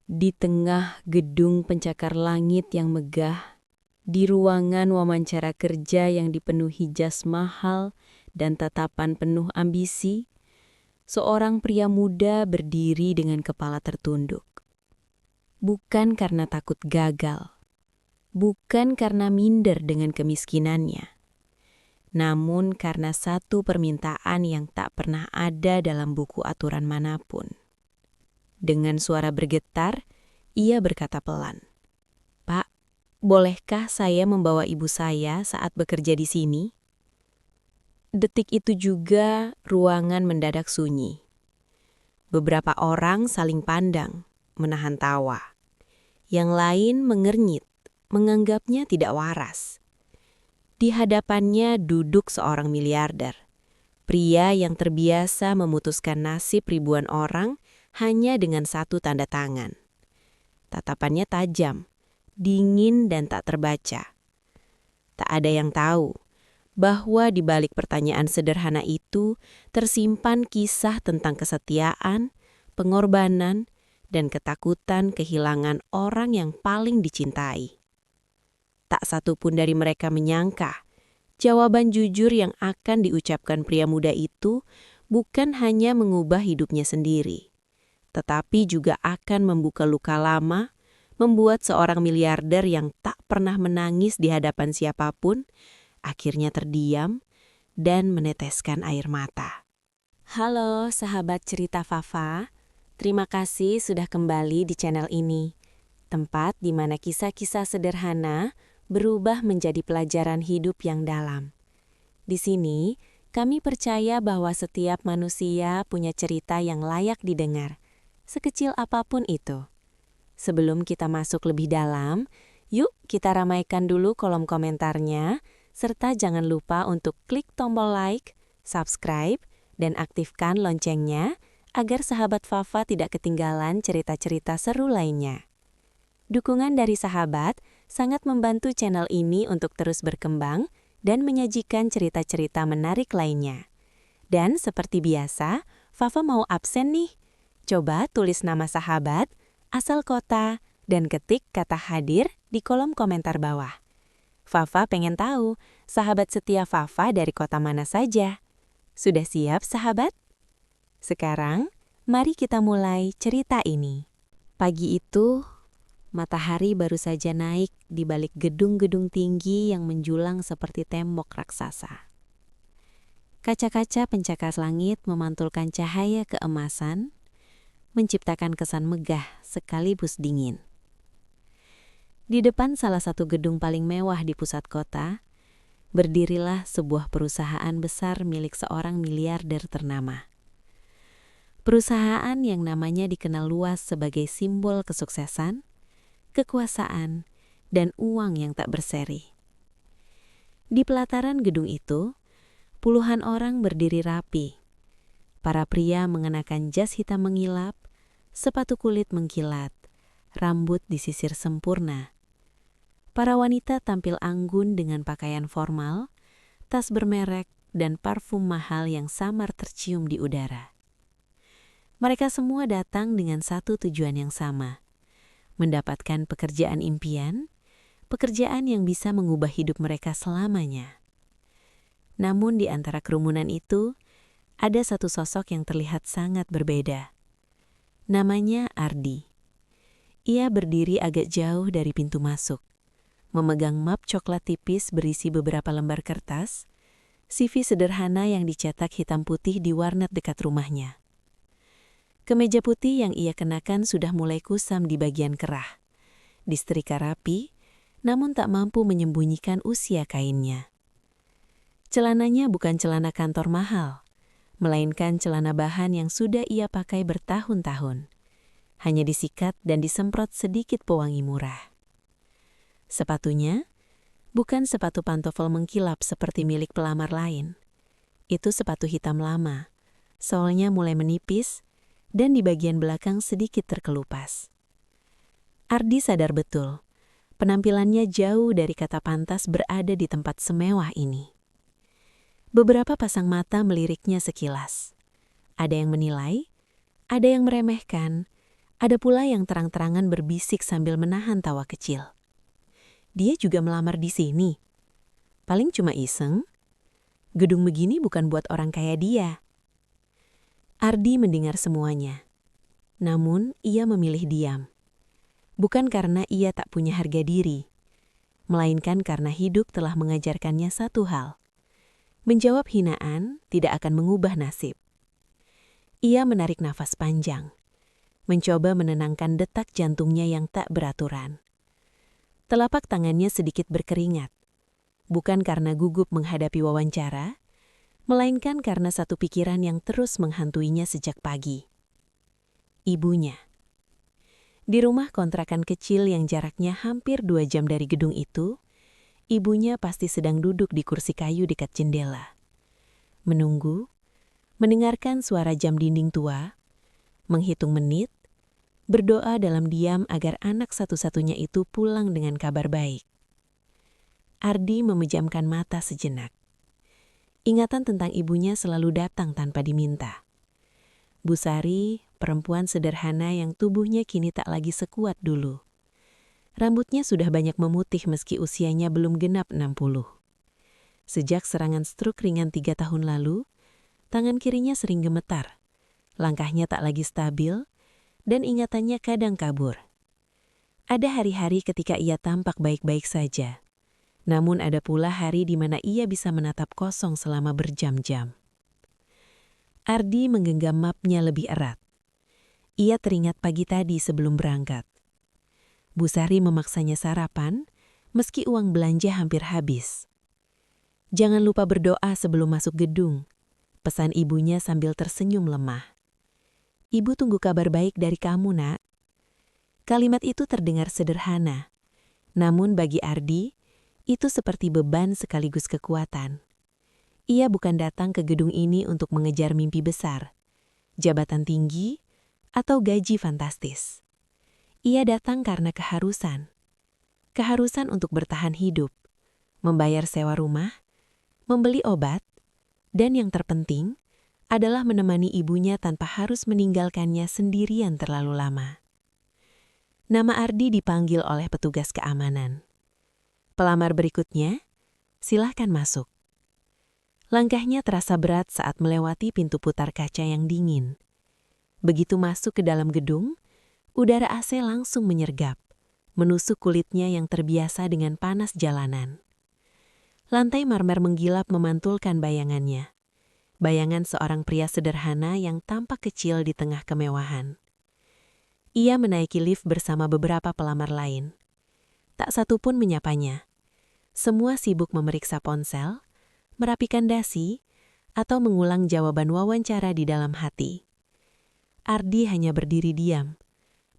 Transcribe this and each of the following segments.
Di tengah gedung pencakar langit yang megah, di ruangan wawancara kerja yang dipenuhi jas mahal dan tatapan penuh ambisi, seorang pria muda berdiri dengan kepala tertunduk. Bukan karena takut gagal, bukan karena minder dengan kemiskinannya, namun karena satu permintaan yang tak pernah ada dalam buku aturan manapun. Dengan suara bergetar, ia berkata pelan, "Pak, bolehkah saya membawa ibu saya saat bekerja di sini?" Detik itu juga ruangan mendadak sunyi. Beberapa orang saling pandang, menahan tawa. Yang lain mengernyit, menganggapnya tidak waras. Di hadapannya duduk seorang miliarder, pria yang terbiasa memutuskan nasib ribuan orang hanya dengan satu tanda tangan. Tatapannya tajam, dingin dan tak terbaca. Tak ada yang tahu bahwa di balik pertanyaan sederhana itu tersimpan kisah tentang kesetiaan, pengorbanan, dan ketakutan kehilangan orang yang paling dicintai. Tak satu pun dari mereka menyangka jawaban jujur yang akan diucapkan pria muda itu bukan hanya mengubah hidupnya sendiri, tetapi juga akan membuka luka lama, membuat seorang miliarder yang tak pernah menangis di hadapan siapapun, akhirnya terdiam dan meneteskan air mata. Halo sahabat cerita Fafa, terima kasih sudah kembali di channel ini. Tempat di mana kisah-kisah sederhana berubah menjadi pelajaran hidup yang dalam. Di sini, kami percaya bahwa setiap manusia punya cerita yang layak didengar, sekecil apapun itu. Sebelum kita masuk lebih dalam, yuk kita ramaikan dulu kolom komentarnya, serta jangan lupa untuk klik tombol like, subscribe, dan aktifkan loncengnya agar sahabat Fafa tidak ketinggalan cerita-cerita seru lainnya. Dukungan dari sahabat sangat membantu channel ini untuk terus berkembang dan menyajikan cerita-cerita menarik lainnya. Dan seperti biasa, Fafa mau absen nih. Coba tulis nama sahabat, asal kota, dan ketik kata hadir di kolom komentar bawah. Fafa pengen tahu sahabat setia Fafa dari kota mana saja. Sudah siap sahabat? Sekarang, mari kita mulai cerita ini. Pagi itu, matahari baru saja naik di balik gedung-gedung tinggi yang menjulang seperti tembok raksasa. Kaca-kaca pencakar langit memantulkan cahaya keemasan, menciptakan kesan megah sekaligus dingin. Di depan salah satu gedung paling mewah di pusat kota, berdirilah sebuah perusahaan besar milik seorang miliarder ternama. Perusahaan yang namanya dikenal luas sebagai simbol kesuksesan, kekuasaan, dan uang yang tak berseri. Di pelataran gedung itu, puluhan orang berdiri rapi. Para pria mengenakan jas hitam mengilap, sepatu kulit mengkilat, rambut disisir sempurna. Para wanita tampil anggun dengan pakaian formal, tas bermerek, dan parfum mahal yang samar tercium di udara. Mereka semua datang dengan satu tujuan yang sama, mendapatkan pekerjaan impian, pekerjaan yang bisa mengubah hidup mereka selamanya. Namun di antara kerumunan itu, ada satu sosok yang terlihat sangat berbeda. Namanya Ardi. Ia berdiri agak jauh dari pintu masuk, memegang map coklat tipis berisi beberapa lembar kertas, CV sederhana yang dicetak hitam putih di warnet dekat rumahnya. Kemeja putih yang ia kenakan sudah mulai kusam di bagian kerah. Disetrika rapi, namun tak mampu menyembunyikan usia kainnya. Celananya bukan celana kantor mahal, melainkan celana bahan yang sudah ia pakai bertahun-tahun. Hanya disikat dan disemprot sedikit pewangi murah. Sepatunya bukan sepatu pantofel mengkilap seperti milik pelamar lain. Itu sepatu hitam lama, soalnya mulai menipis, dan di bagian belakang sedikit terkelupas. Ardi sadar betul, penampilannya jauh dari kata pantas berada di tempat semewah ini. Beberapa pasang mata meliriknya sekilas. Ada yang menilai, ada yang meremehkan, Ada pula yang terang-terangan berbisik sambil menahan tawa kecil. Dia juga melamar di sini. Paling cuma iseng. Gedung begini bukan buat orang kaya dia. Ardi mendengar semuanya. Namun ia memilih diam. Bukan karena ia tak punya harga diri, melainkan karena hidup telah mengajarkannya satu hal. Menjawab hinaan tidak akan mengubah nasib. Ia menarik nafas panjang, mencoba menenangkan detak jantungnya yang tak beraturan. Telapak tangannya sedikit berkeringat, bukan karena gugup menghadapi wawancara, melainkan karena satu pikiran yang terus menghantuinya sejak pagi. Ibunya. Di rumah kontrakan kecil yang jaraknya hampir 2 jam dari gedung itu, ibunya pasti sedang duduk di kursi kayu dekat jendela. Menunggu, mendengarkan suara jam dinding tua, menghitung menit, berdoa dalam diam agar anak satu-satunya itu pulang dengan kabar baik. Ardi memejamkan mata sejenak. Ingatan tentang ibunya selalu datang tanpa diminta. Bu Sari, perempuan sederhana yang tubuhnya kini tak lagi sekuat dulu. Rambutnya sudah banyak memutih meski usianya belum genap 60. Sejak serangan stroke ringan 3 tahun lalu, tangan kirinya sering gemetar. Langkahnya tak lagi stabil, dan ingatannya kadang kabur. Ada hari-hari ketika ia tampak baik-baik saja. Namun ada pula hari di mana ia bisa menatap kosong selama berjam-jam. Ardi menggenggam mapnya lebih erat. Ia teringat pagi tadi sebelum berangkat. Bu Sari memaksanya sarapan, meski uang belanja hampir habis. "Jangan lupa berdoa sebelum masuk gedung," pesan ibunya sambil tersenyum lemah. "Ibu tunggu kabar baik dari kamu, Nak." Kalimat itu terdengar sederhana, namun bagi Ardi, itu seperti beban sekaligus kekuatan. Ia bukan datang ke gedung ini untuk mengejar mimpi besar, jabatan tinggi, atau gaji fantastis. Ia datang karena keharusan. Keharusan untuk bertahan hidup, membayar sewa rumah, membeli obat, dan yang terpenting adalah menemani ibunya tanpa harus meninggalkannya sendirian terlalu lama. Nama Ardi dipanggil oleh petugas keamanan. "Pelamar berikutnya, silahkan masuk." Langkahnya terasa berat saat melewati pintu putar kaca yang dingin. Begitu masuk ke dalam gedung, udara AC langsung menyergap, menusuk kulitnya yang terbiasa dengan panas jalanan. Lantai marmer menggilap memantulkan bayangannya. Bayangan seorang pria sederhana yang tampak kecil di tengah kemewahan. Ia menaiki lift bersama beberapa pelamar lain. Tak satu pun menyapanya. Semua sibuk memeriksa ponsel, merapikan dasi, atau mengulang jawaban wawancara di dalam hati. Ardi hanya berdiri diam,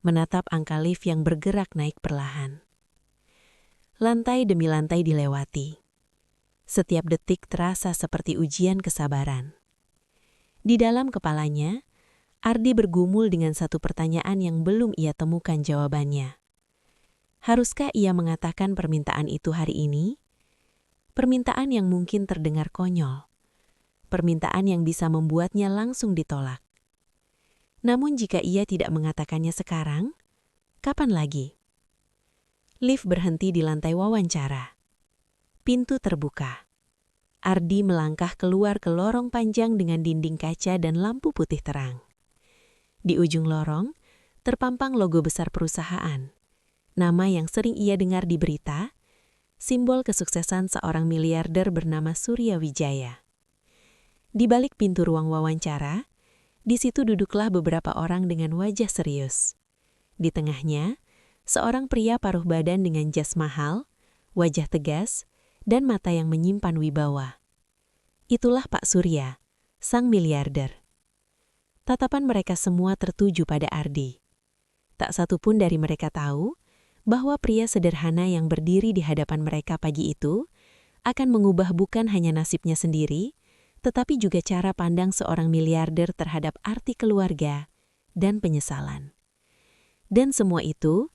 menatap angka lift yang bergerak naik perlahan. Lantai demi lantai dilewati. Setiap detik terasa seperti ujian kesabaran. Di dalam kepalanya, Ardi bergumul dengan satu pertanyaan yang belum ia temukan jawabannya. Haruskah ia mengatakan permintaan itu hari ini? Permintaan yang mungkin terdengar konyol. Permintaan yang bisa membuatnya langsung ditolak. Namun jika ia tidak mengatakannya sekarang, kapan lagi? Lift berhenti di lantai wawancara. Pintu terbuka. Ardi melangkah keluar ke lorong panjang dengan dinding kaca dan lampu putih terang. Di ujung lorong, terpampang logo besar perusahaan. Nama yang sering ia dengar di berita, simbol kesuksesan seorang miliarder bernama Surya Wijaya. Di balik pintu ruang wawancara, di situ duduklah beberapa orang dengan wajah serius. Di tengahnya, seorang pria paruh badan dengan jas mahal, wajah tegas, dan mata yang menyimpan wibawa. Itulah Pak Surya, sang miliarder. Tatapan mereka semua tertuju pada Ardi. Tak satu pun dari mereka tahu bahwa pria sederhana yang berdiri di hadapan mereka pagi itu akan mengubah bukan hanya nasibnya sendiri, tetapi juga cara pandang seorang miliarder terhadap arti keluarga dan penyesalan. Dan semua itu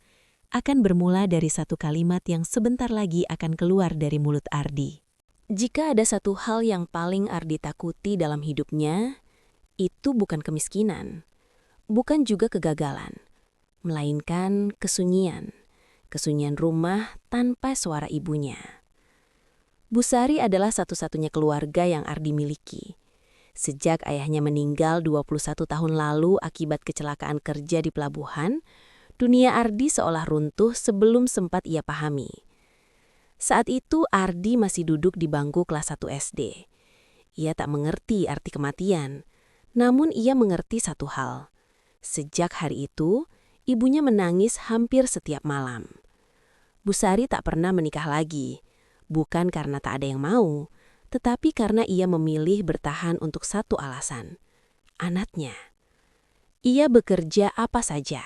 akan bermula dari satu kalimat yang sebentar lagi akan keluar dari mulut Ardi. Jika ada satu hal yang paling Ardi takuti dalam hidupnya, itu bukan kemiskinan, bukan juga kegagalan, melainkan kesunyian. Kesunyian rumah tanpa suara ibunya. Bu Sari adalah satu-satunya keluarga yang Ardi miliki. Sejak ayahnya meninggal 21 tahun lalu akibat kecelakaan kerja di pelabuhan, dunia Ardi seolah runtuh sebelum sempat ia pahami. Saat itu Ardi masih duduk di bangku kelas 1 SD. Ia tak mengerti arti kematian, namun ia mengerti satu hal. Sejak hari itu, ibunya menangis hampir setiap malam. Bu Sari tak pernah menikah lagi, bukan karena tak ada yang mau, tetapi karena ia memilih bertahan untuk satu alasan, anaknya. Ia bekerja apa saja,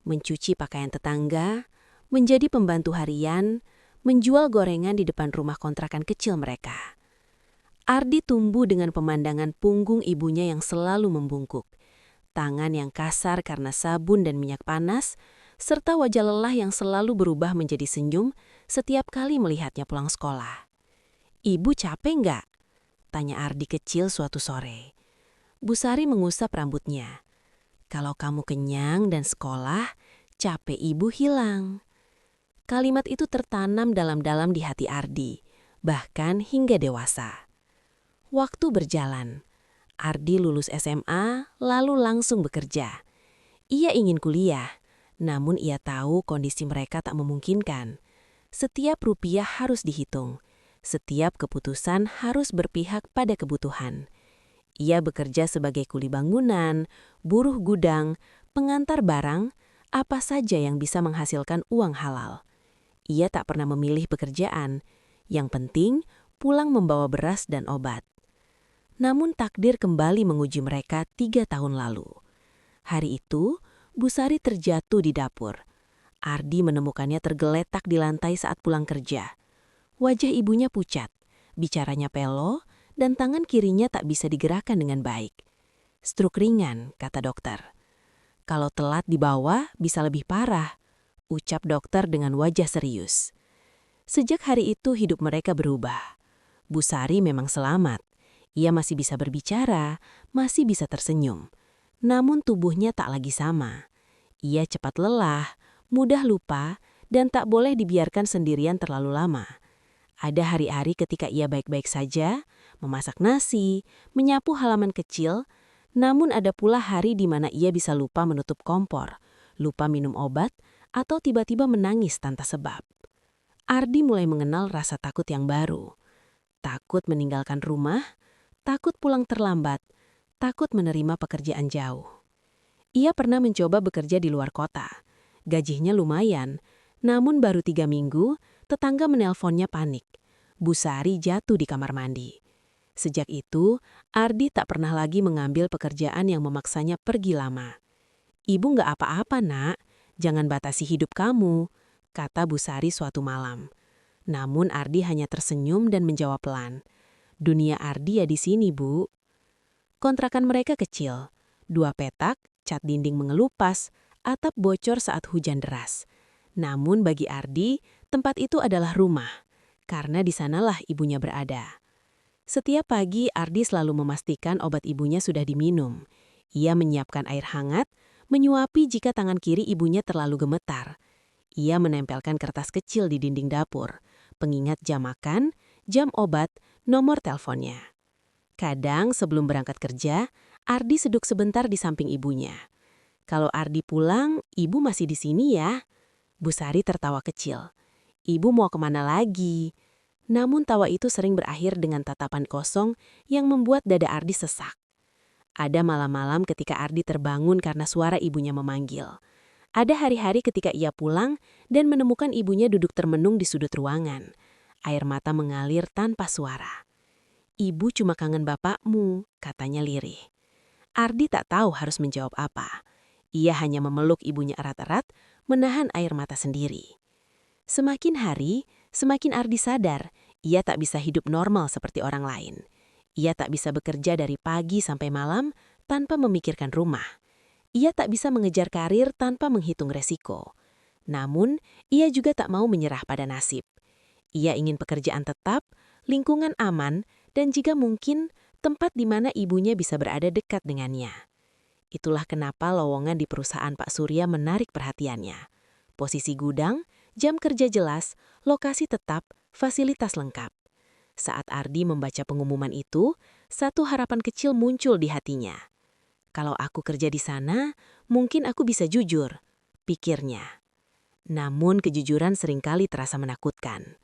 mencuci pakaian tetangga, menjadi pembantu harian, menjual gorengan di depan rumah kontrakan kecil mereka. Ardi tumbuh dengan pemandangan punggung ibunya yang selalu membungkuk, tangan yang kasar karena sabun dan minyak panas, serta wajah lelah yang selalu berubah menjadi senyum setiap kali melihatnya pulang sekolah. "Ibu capek nggak?" tanya Ardi kecil suatu sore. Bu Sari mengusap rambutnya. "Kalau kamu kenyang dan sekolah, capek ibu hilang." Kalimat itu tertanam dalam-dalam di hati Ardi, bahkan hingga dewasa. Waktu berjalan. Ardi lulus SMA, lalu langsung bekerja. Ia ingin kuliah, namun ia tahu kondisi mereka tak memungkinkan. Setiap rupiah harus dihitung. Setiap keputusan harus berpihak pada kebutuhan. Ia bekerja sebagai kuli bangunan, buruh gudang, pengantar barang, apa saja yang bisa menghasilkan uang halal. Ia tak pernah memilih pekerjaan. Yang penting, pulang membawa beras dan obat. Namun takdir kembali menguji mereka 3 tahun lalu. Hari itu, Bu Sari terjatuh di dapur. Ardi menemukannya tergeletak di lantai saat pulang kerja. Wajah ibunya pucat, bicaranya pelo, dan tangan kirinya tak bisa digerakkan dengan baik. "Stroke ringan," kata dokter. "Kalau telat dibawa bisa lebih parah," ucap dokter dengan wajah serius. Sejak hari itu hidup mereka berubah. Bu Sari memang selamat. Ia masih bisa berbicara, masih bisa tersenyum. Namun tubuhnya tak lagi sama. Ia cepat lelah, mudah lupa, dan tak boleh dibiarkan sendirian terlalu lama. Ada hari-hari ketika ia baik-baik saja, memasak nasi, menyapu halaman kecil, namun ada pula hari di mana ia bisa lupa menutup kompor, lupa minum obat, atau tiba-tiba menangis tanpa sebab. Ardi mulai mengenal rasa takut yang baru. Takut meninggalkan rumah, takut pulang terlambat, takut menerima pekerjaan jauh. Ia pernah mencoba bekerja di luar kota. Gajinya lumayan, namun baru 3 minggu, tetangga menelponnya panik. Bu Sari jatuh di kamar mandi. Sejak itu, Ardi tak pernah lagi mengambil pekerjaan yang memaksanya pergi lama. "Ibu nggak apa-apa, Nak. Jangan batasi hidup kamu," kata Bu Sari suatu malam. Namun Ardi hanya tersenyum dan menjawab pelan, "Dunia Ardi ya di sini, Bu." Kontrakan mereka kecil. 2 petak, cat dinding mengelupas, atap bocor saat hujan deras. Namun bagi Ardi, tempat itu adalah rumah, karena di sanalah ibunya berada. Setiap pagi Ardi selalu memastikan obat ibunya sudah diminum. Ia menyiapkan air hangat, menyuapi jika tangan kiri ibunya terlalu gemetar. Ia menempelkan kertas kecil di dinding dapur, pengingat jam makan, jam obat, nomor teleponnya. Kadang sebelum berangkat kerja, Ardi seduk sebentar di samping ibunya. "Kalau Ardi pulang, ibu masih di sini ya?" Bu Sari tertawa kecil. "Ibu mau kemana lagi?" Namun tawa itu sering berakhir dengan tatapan kosong yang membuat dada Ardi sesak. Ada malam-malam ketika Ardi terbangun karena suara ibunya memanggil. Ada hari-hari ketika ia pulang dan menemukan ibunya duduk termenung di sudut ruangan. Air mata mengalir tanpa suara. "Ibu cuma kangen bapakmu," katanya lirih. Ardi tak tahu harus menjawab apa. Ia hanya memeluk ibunya erat-erat, menahan air mata sendiri. Semakin hari, semakin Ardi sadar, ia tak bisa hidup normal seperti orang lain. Ia tak bisa bekerja dari pagi sampai malam tanpa memikirkan rumah. Ia tak bisa mengejar karir tanpa menghitung resiko. Namun, ia juga tak mau menyerah pada nasib. Ia ingin pekerjaan tetap, lingkungan aman, dan jika mungkin, tempat di mana ibunya bisa berada dekat dengannya. Itulah kenapa lowongan di perusahaan Pak Surya menarik perhatiannya. Posisi gudang, jam kerja jelas, lokasi tetap, fasilitas lengkap. Saat Ardi membaca pengumuman itu, satu harapan kecil muncul di hatinya. Kalau aku kerja di sana, mungkin aku bisa jujur, pikirnya. Namun kejujuran seringkali terasa menakutkan.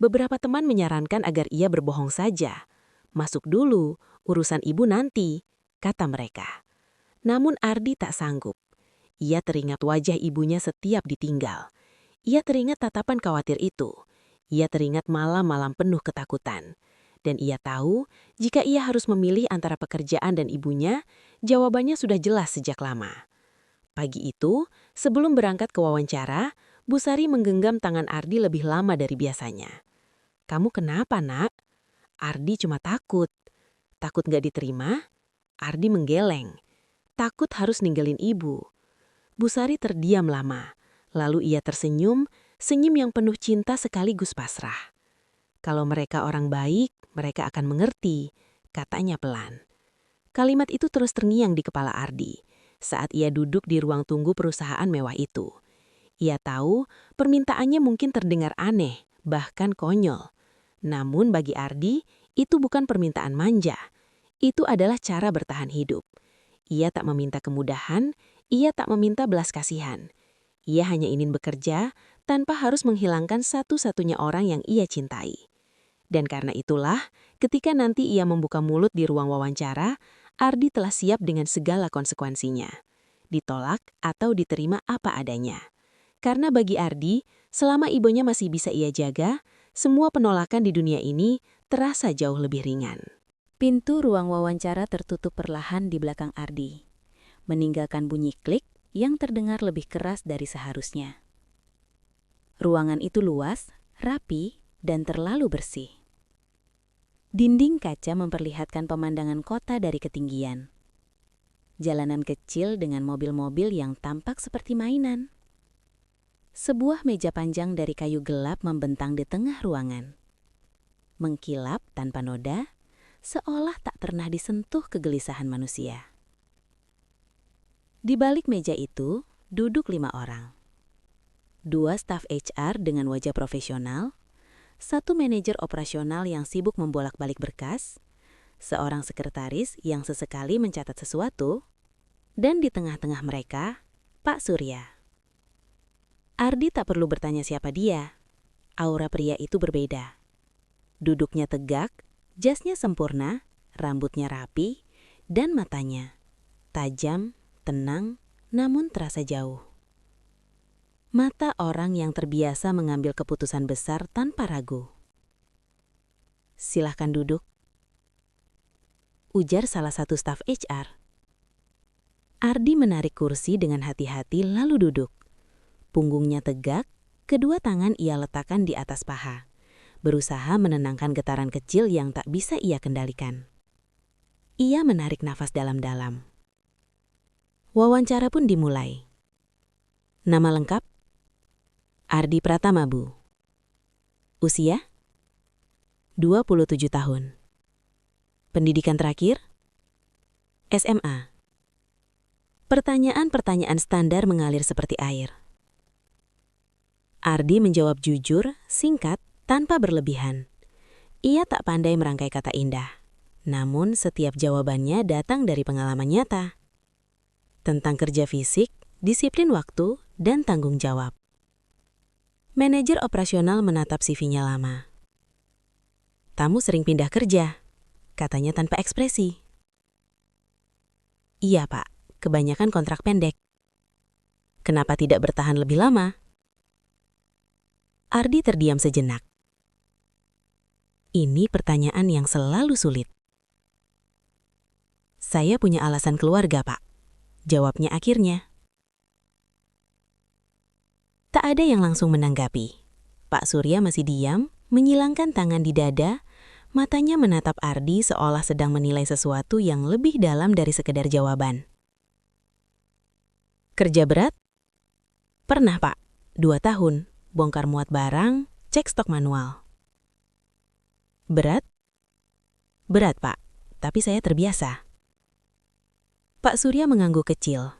Beberapa teman menyarankan agar ia berbohong saja. Masuk dulu, urusan ibu nanti, kata mereka. Namun Ardi tak sanggup. Ia teringat wajah ibunya setiap ditinggal. Ia teringat tatapan khawatir itu. Ia teringat malam-malam penuh ketakutan. Dan ia tahu, jika ia harus memilih antara pekerjaan dan ibunya, jawabannya sudah jelas sejak lama. Pagi itu, sebelum berangkat ke wawancara, Bu Sari menggenggam tangan Ardi lebih lama dari biasanya. "Kamu kenapa, Nak?" Ardi cuma takut. Takut gak diterima? Ardi menggeleng. Takut harus ninggalin ibu. Bu Sari terdiam lama. Lalu ia tersenyum, senyum yang penuh cinta sekaligus pasrah. "Kalau mereka orang baik, mereka akan mengerti," katanya pelan. Kalimat itu terus terngiang di kepala Ardi saat ia duduk di ruang tunggu perusahaan mewah itu. Ia tahu permintaannya mungkin terdengar aneh, bahkan konyol. Namun bagi Ardi, itu bukan permintaan manja. Itu adalah cara bertahan hidup. Ia tak meminta kemudahan, ia tak meminta belas kasihan. Ia hanya ingin bekerja tanpa harus menghilangkan satu-satunya orang yang ia cintai. Dan karena itulah, ketika nanti ia membuka mulut di ruang wawancara, Ardi telah siap dengan segala konsekuensinya. Ditolak atau diterima apa adanya. Karena bagi Ardi, selama ibunya masih bisa ia jaga, semua penolakan di dunia ini terasa jauh lebih ringan. Pintu ruang wawancara tertutup perlahan di belakang Ardi, meninggalkan bunyi klik yang terdengar lebih keras dari seharusnya. Ruangan itu luas, rapi, dan terlalu bersih. Dinding kaca memperlihatkan pemandangan kota dari ketinggian. Jalanan kecil dengan mobil-mobil yang tampak seperti mainan. Sebuah meja panjang dari kayu gelap membentang di tengah ruangan. Mengkilap tanpa noda, seolah tak pernah disentuh kegelisahan manusia. Di balik meja itu, duduk 5 orang. 2 staf HR dengan wajah profesional, 1 manajer operasional yang sibuk membolak-balik berkas, seorang sekretaris yang sesekali mencatat sesuatu, dan di tengah-tengah mereka, Pak Surya. Ardi tak perlu bertanya siapa dia. Aura pria itu berbeda. Duduknya tegak, jasnya sempurna, rambutnya rapi, dan matanya tajam, tenang, namun terasa jauh. Mata orang yang terbiasa mengambil keputusan besar tanpa ragu. "Silahkan duduk," ujar salah satu staf HR. Ardi menarik kursi dengan hati-hati lalu duduk. Punggungnya tegak, kedua tangan ia letakkan di atas paha, berusaha menenangkan getaran kecil yang tak bisa ia kendalikan. Ia menarik nafas dalam-dalam. Wawancara pun dimulai. Nama lengkap? Ardi Pratama, Bu. Usia? 27 tahun. Pendidikan terakhir? SMA. Pertanyaan-pertanyaan standar mengalir seperti air. Ardi menjawab jujur, singkat, tanpa berlebihan. Ia tak pandai merangkai kata indah. Namun setiap jawabannya datang dari pengalaman nyata. Tentang kerja fisik, disiplin waktu, dan tanggung jawab. Manajer operasional menatap CV-nya lama. "Tamu sering pindah kerja," katanya tanpa ekspresi. "Iya, Pak. Kebanyakan kontrak pendek." "Kenapa tidak bertahan lebih lama?" Ardi terdiam sejenak. Ini pertanyaan yang selalu sulit. "Saya punya alasan keluarga, Pak," jawabnya akhirnya. Tak ada yang langsung menanggapi. Pak Surya masih diam, menyilangkan tangan di dada, matanya menatap Ardi seolah sedang menilai sesuatu yang lebih dalam dari sekedar jawaban. "Kerja berat?" "Pernah, Pak. 2 tahun. Bongkar muat barang, cek stok manual." "Berat?" "Berat, Pak. Tapi saya terbiasa." Pak Surya mengangguk kecil.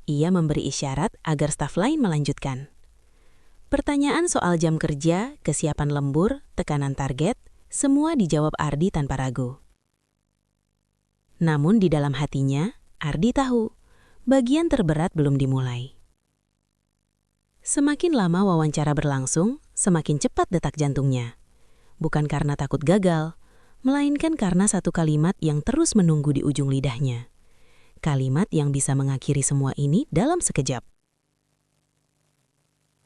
Ia memberi isyarat agar staf lain melanjutkan. Pertanyaan soal jam kerja, kesiapan lembur, tekanan target, semua dijawab Ardi tanpa ragu. Namun di dalam hatinya, Ardi tahu, bagian terberat belum dimulai. Semakin lama wawancara berlangsung, semakin cepat detak jantungnya. Bukan karena takut gagal, melainkan karena satu kalimat yang terus menunggu di ujung lidahnya. Kalimat yang bisa mengakhiri semua ini dalam sekejap.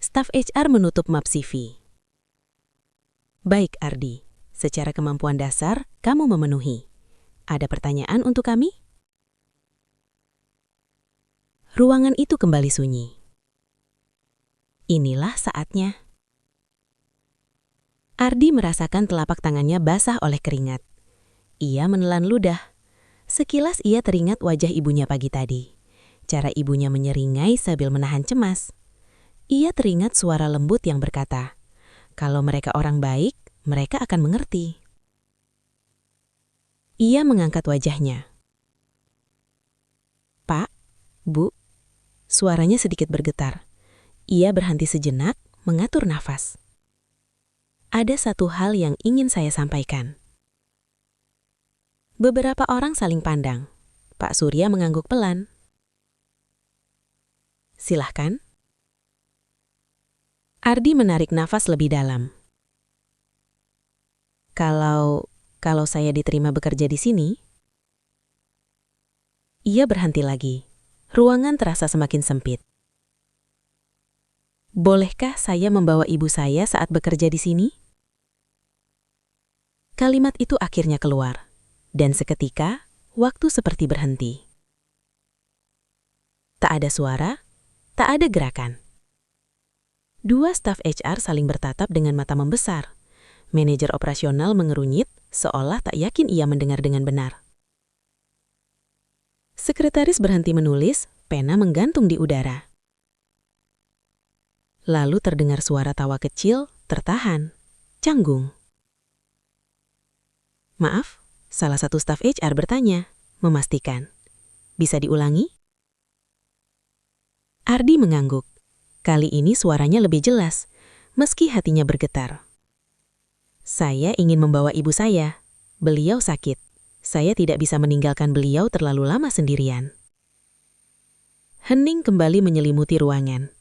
Staf HR menutup map CV. Baik Ardi, secara kemampuan dasar kamu memenuhi. Ada pertanyaan untuk kami? Ruangan itu kembali sunyi. Inilah saatnya. Ardi merasakan telapak tangannya basah oleh keringat. Ia menelan ludah. Sekilas ia teringat wajah ibunya pagi tadi. Cara ibunya menyeringai sambil menahan cemas. Ia teringat suara lembut yang berkata, "Kalau mereka orang baik, mereka akan mengerti." Ia mengangkat wajahnya. "Pak, Bu." Suaranya sedikit bergetar. Ia berhenti sejenak, mengatur nafas. Ada satu hal yang ingin saya sampaikan. Beberapa orang saling pandang. Pak Surya mengangguk pelan. Silahkan. Ardi menarik nafas lebih dalam. Kalau saya diterima bekerja di sini, ia berhenti lagi. Ruangan terasa semakin sempit. Bolehkah saya membawa ibu saya saat bekerja di sini? Kalimat itu akhirnya keluar. Dan seketika, waktu seperti berhenti. Tak ada suara, tak ada gerakan. Dua staf HR saling bertatap dengan mata membesar. Manajer operasional mengerunyit, seolah tak yakin ia mendengar dengan benar. Sekretaris berhenti menulis, pena menggantung di udara. Lalu terdengar suara tawa kecil, tertahan, canggung. Maaf? Salah satu staf HR bertanya, memastikan. Bisa diulangi? Ardi mengangguk. Kali ini suaranya lebih jelas, meski hatinya bergetar. Saya ingin membawa ibu saya. Beliau sakit. Saya tidak bisa meninggalkan beliau terlalu lama sendirian. Hening kembali menyelimuti ruangan.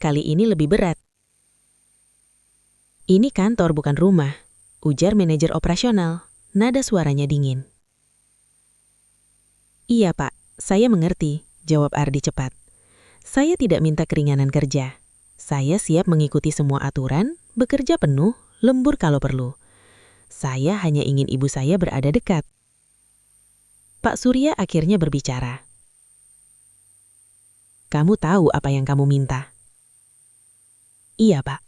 Kali ini lebih berat. Ini kantor bukan rumah, ujar manajer operasional. Nada suaranya dingin. Iya Pak, saya mengerti, jawab Ardi cepat. Saya tidak minta keringanan kerja. Saya siap mengikuti semua aturan, bekerja penuh, lembur kalau perlu. Saya hanya ingin ibu saya berada dekat. Pak Surya akhirnya berbicara. Kamu tahu apa yang kamu minta? Iya Pak.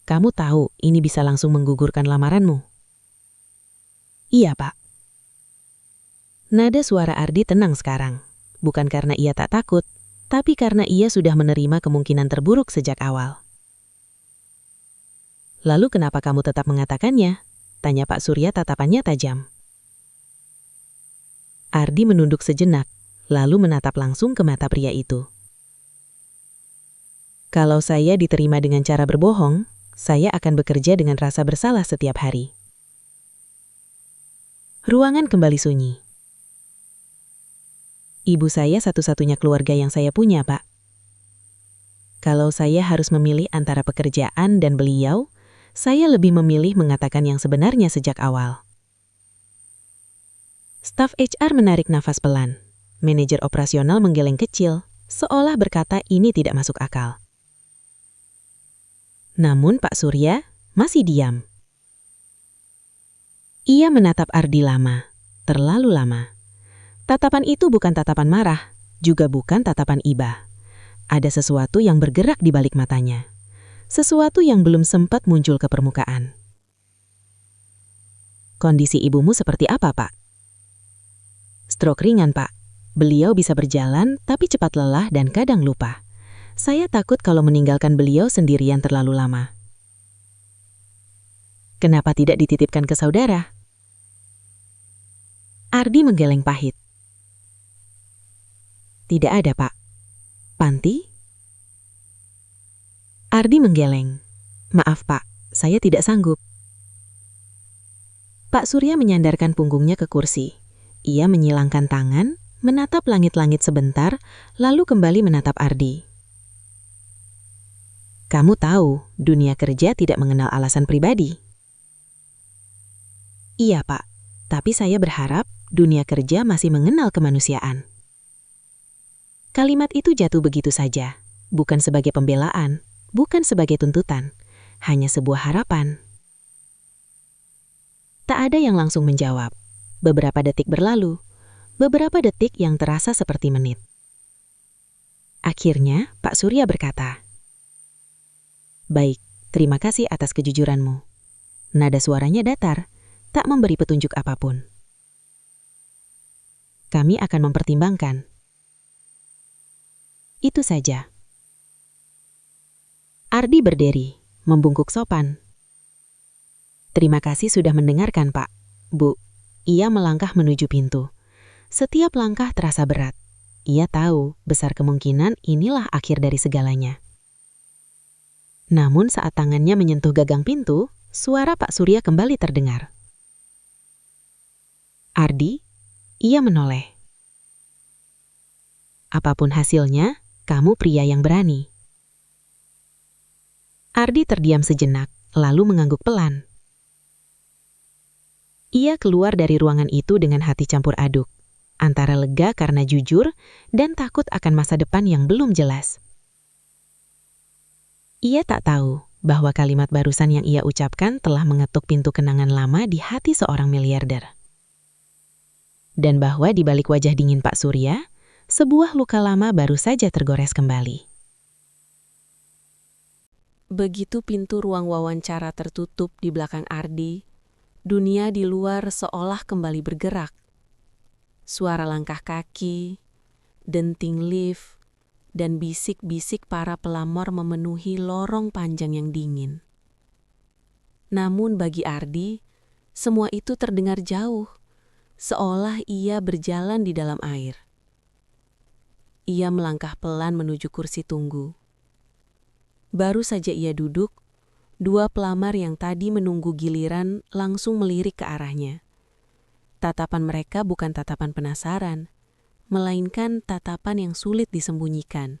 Kamu tahu ini bisa langsung menggugurkan lamaranmu? Iya, Pak. Nada suara Ardi tenang sekarang. Bukan karena ia tak takut, tapi karena ia sudah menerima kemungkinan terburuk sejak awal. Lalu kenapa kamu tetap mengatakannya? Tanya Pak Surya tatapannya tajam. Ardi menunduk sejenak, lalu menatap langsung ke mata pria itu. Kalau saya diterima dengan cara berbohong, saya akan bekerja dengan rasa bersalah setiap hari. Ruangan kembali sunyi. Ibu saya satu-satunya keluarga yang saya punya, Pak. Kalau saya harus memilih antara pekerjaan dan beliau, saya lebih memilih mengatakan yang sebenarnya sejak awal. Staf HR menarik nafas pelan. Manajer operasional menggeleng kecil, seolah berkata ini tidak masuk akal. Namun Pak Surya masih diam. Ia menatap Ardi lama, terlalu lama. Tatapan itu bukan tatapan marah, juga bukan tatapan iba. Ada sesuatu yang bergerak di balik matanya. Sesuatu yang belum sempat muncul ke permukaan. Kondisi ibumu seperti apa, Pak? Stroke ringan, Pak. Beliau bisa berjalan, tapi cepat lelah dan kadang lupa. Saya takut kalau meninggalkan beliau sendirian terlalu lama. Kenapa tidak dititipkan ke saudara? Ardi menggeleng pahit. Tidak ada, Pak. Panti? Ardi menggeleng. Maaf, Pak, saya tidak sanggup. Pak Surya menyandarkan punggungnya ke kursi. Ia menyilangkan tangan, menatap langit-langit sebentar, lalu kembali menatap Ardi. Kamu tahu, dunia kerja tidak mengenal alasan pribadi. Iya, Pak. Tapi saya berharap dunia kerja masih mengenal kemanusiaan. Kalimat itu jatuh begitu saja, bukan sebagai pembelaan, bukan sebagai tuntutan, hanya sebuah harapan. Tak ada yang langsung menjawab. Beberapa detik berlalu, beberapa detik yang terasa seperti menit. Akhirnya, Pak Surya berkata, "Baik, terima kasih atas kejujuranmu." Nada suaranya datar, tak memberi petunjuk apapun. Kami akan mempertimbangkan. Itu saja. Ardi berdiri, membungkuk sopan. Terima kasih sudah mendengarkan, Pak. Bu, ia melangkah menuju pintu. Setiap langkah terasa berat. Ia tahu besar kemungkinan inilah akhir dari segalanya. Namun saat tangannya menyentuh gagang pintu, suara Pak Surya kembali terdengar. Ardi, ia menoleh. Apapun hasilnya, kamu pria yang berani. Ardi terdiam sejenak, lalu mengangguk pelan. Ia keluar dari ruangan itu dengan hati campur aduk, antara lega karena jujur dan takut akan masa depan yang belum jelas. Ia tak tahu bahwa kalimat barusan yang ia ucapkan telah mengetuk pintu kenangan lama di hati seorang miliarder. Dan bahwa di balik wajah dingin Pak Surya, sebuah luka lama baru saja tergores kembali. Begitu pintu ruang wawancara tertutup di belakang Ardi, dunia di luar seolah kembali bergerak. Suara langkah kaki, denting lift, dan bisik-bisik para pelamar memenuhi lorong panjang yang dingin. Namun bagi Ardi, semua itu terdengar jauh, seolah ia berjalan di dalam air. Ia melangkah pelan menuju kursi tunggu. Baru saja ia duduk, dua pelamar yang tadi menunggu giliran langsung melirik ke arahnya. Tatapan mereka bukan tatapan penasaran, melainkan tatapan yang sulit disembunyikan.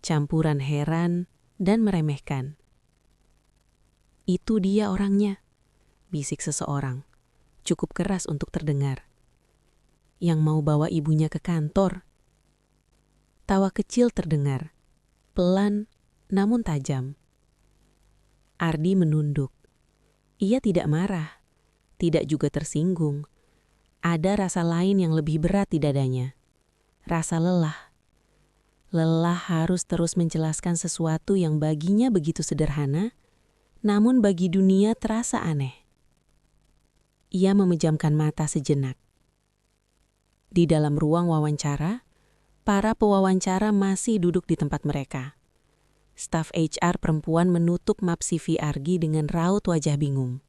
Campuran heran dan meremehkan. Itu dia orangnya, bisik seseorang, cukup keras untuk terdengar. Yang mau bawa ibunya ke kantor. Tawa kecil terdengar, pelan namun tajam. Ardi menunduk. Ia tidak marah, tidak juga tersinggung. Ada rasa lain yang lebih berat di dadanya. Rasa lelah. Lelah harus terus menjelaskan sesuatu yang baginya begitu sederhana, namun bagi dunia terasa aneh. Ia memejamkan mata sejenak. Di dalam ruang wawancara, para pewawancara masih duduk di tempat mereka. Staf HR perempuan menutup map CV Ardi dengan raut wajah bingung.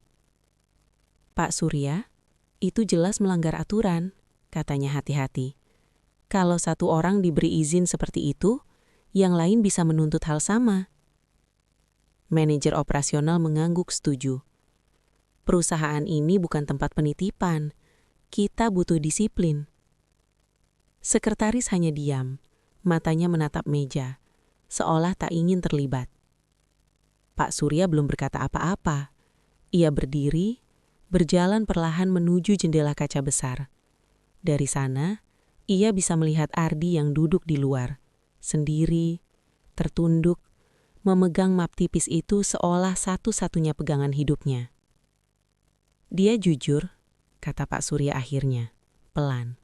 Pak Surya, itu jelas melanggar aturan, katanya hati-hati. Kalau satu orang diberi izin seperti itu, yang lain bisa menuntut hal sama. Manajer operasional mengangguk setuju. Perusahaan ini bukan tempat penitipan. Kita butuh disiplin. Sekretaris hanya diam, matanya menatap meja, seolah tak ingin terlibat. Pak Surya belum berkata apa-apa. Ia berdiri, berjalan perlahan menuju jendela kaca besar. Dari sana, ia bisa melihat Ardi yang duduk di luar, sendiri, tertunduk, memegang map tipis itu seolah satu-satunya pegangan hidupnya. Dia jujur, kata Pak Surya akhirnya, pelan.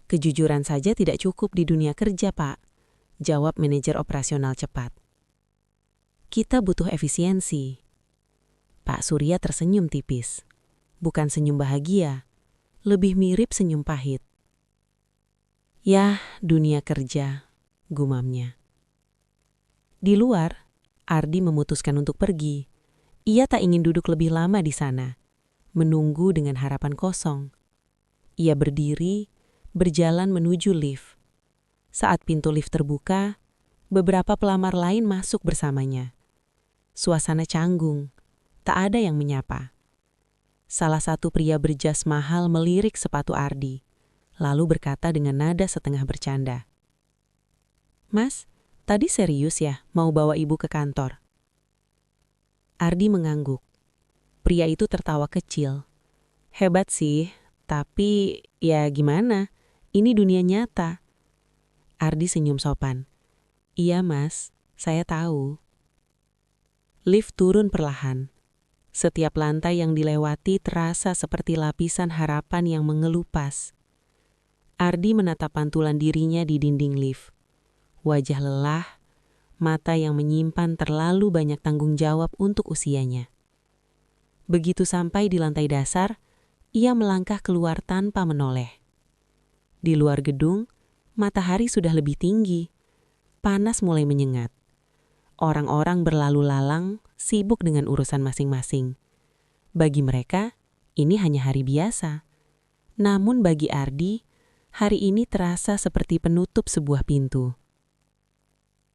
Kejujuran saja tidak cukup di dunia kerja, Pak, jawab manajer operasional cepat. Kita butuh efisiensi. Pak Surya tersenyum tipis. Bukan senyum bahagia, lebih mirip senyum pahit. Yah, dunia kerja, gumamnya. Di luar, Ardi memutuskan untuk pergi. Ia tak ingin duduk lebih lama di sana, menunggu dengan harapan kosong. Ia berdiri, berjalan menuju lift. Saat pintu lift terbuka, beberapa pelamar lain masuk bersamanya. Suasana canggung, tak ada yang menyapa. Salah satu pria berjas mahal melirik sepatu Ardi, lalu berkata dengan nada setengah bercanda. "Mas, tadi serius ya mau bawa ibu ke kantor?" Ardi mengangguk. Pria itu tertawa kecil. "Hebat sih, tapi ya gimana? Ini dunia nyata." Ardi senyum sopan. "Iya mas, saya tahu." Lift turun perlahan. Setiap lantai yang dilewati terasa seperti lapisan harapan yang mengelupas. Ardi menatap pantulan dirinya di dinding lift. Wajah lelah, mata yang menyimpan terlalu banyak tanggung jawab untuk usianya. Begitu sampai di lantai dasar, ia melangkah keluar tanpa menoleh. Di luar gedung, matahari sudah lebih tinggi. Panas mulai menyengat. Orang-orang berlalu lalang, sibuk dengan urusan masing-masing. Bagi mereka, ini hanya hari biasa. Namun bagi Ardi, hari ini terasa seperti penutup sebuah pintu.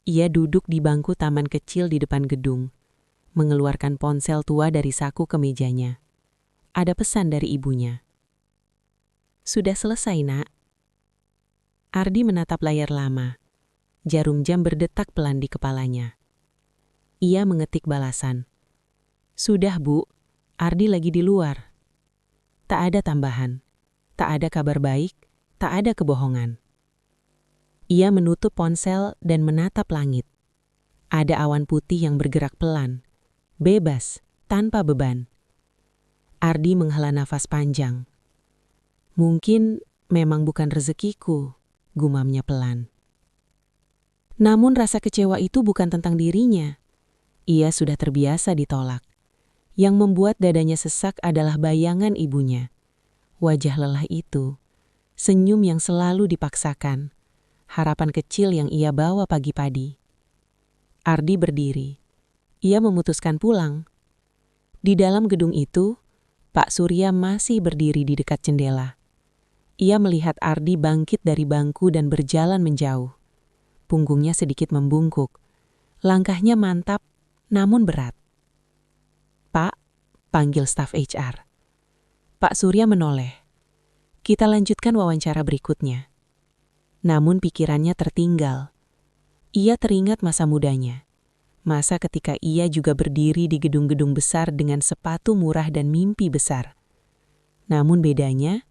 Ia duduk di bangku taman kecil di depan gedung, mengeluarkan ponsel tua dari saku kemejanya. Ada pesan dari ibunya. "Sudah selesai, Nak." Ardi menatap layar lama. Jarum jam berdetak pelan di kepalanya. Ia mengetik balasan. "Sudah, Bu. Ardi lagi di luar." Tak ada tambahan. Tak ada kabar baik. Tak ada kebohongan. Ia menutup ponsel dan menatap langit. Ada awan putih yang bergerak pelan, bebas, tanpa beban. Ardi menghela nafas panjang. "Mungkin memang bukan rezekiku," gumamnya pelan. Namun rasa kecewa itu bukan tentang dirinya. Ia sudah terbiasa ditolak. Yang membuat dadanya sesak adalah bayangan ibunya. Wajah lelah itu, senyum yang selalu dipaksakan, harapan kecil yang ia bawa pagi-pagi. Ardi berdiri. Ia memutuskan pulang. Di dalam gedung itu, Pak Surya masih berdiri di dekat jendela. Ia melihat Ardi bangkit dari bangku dan berjalan menjauh. Punggungnya sedikit membungkuk. Langkahnya mantap, namun berat. "Pak," panggil staf HR. Pak Surya menoleh. "Kita lanjutkan wawancara berikutnya." Namun pikirannya tertinggal. Ia teringat masa mudanya. Masa ketika ia juga berdiri di gedung-gedung besar dengan sepatu murah dan mimpi besar. Namun bedanya,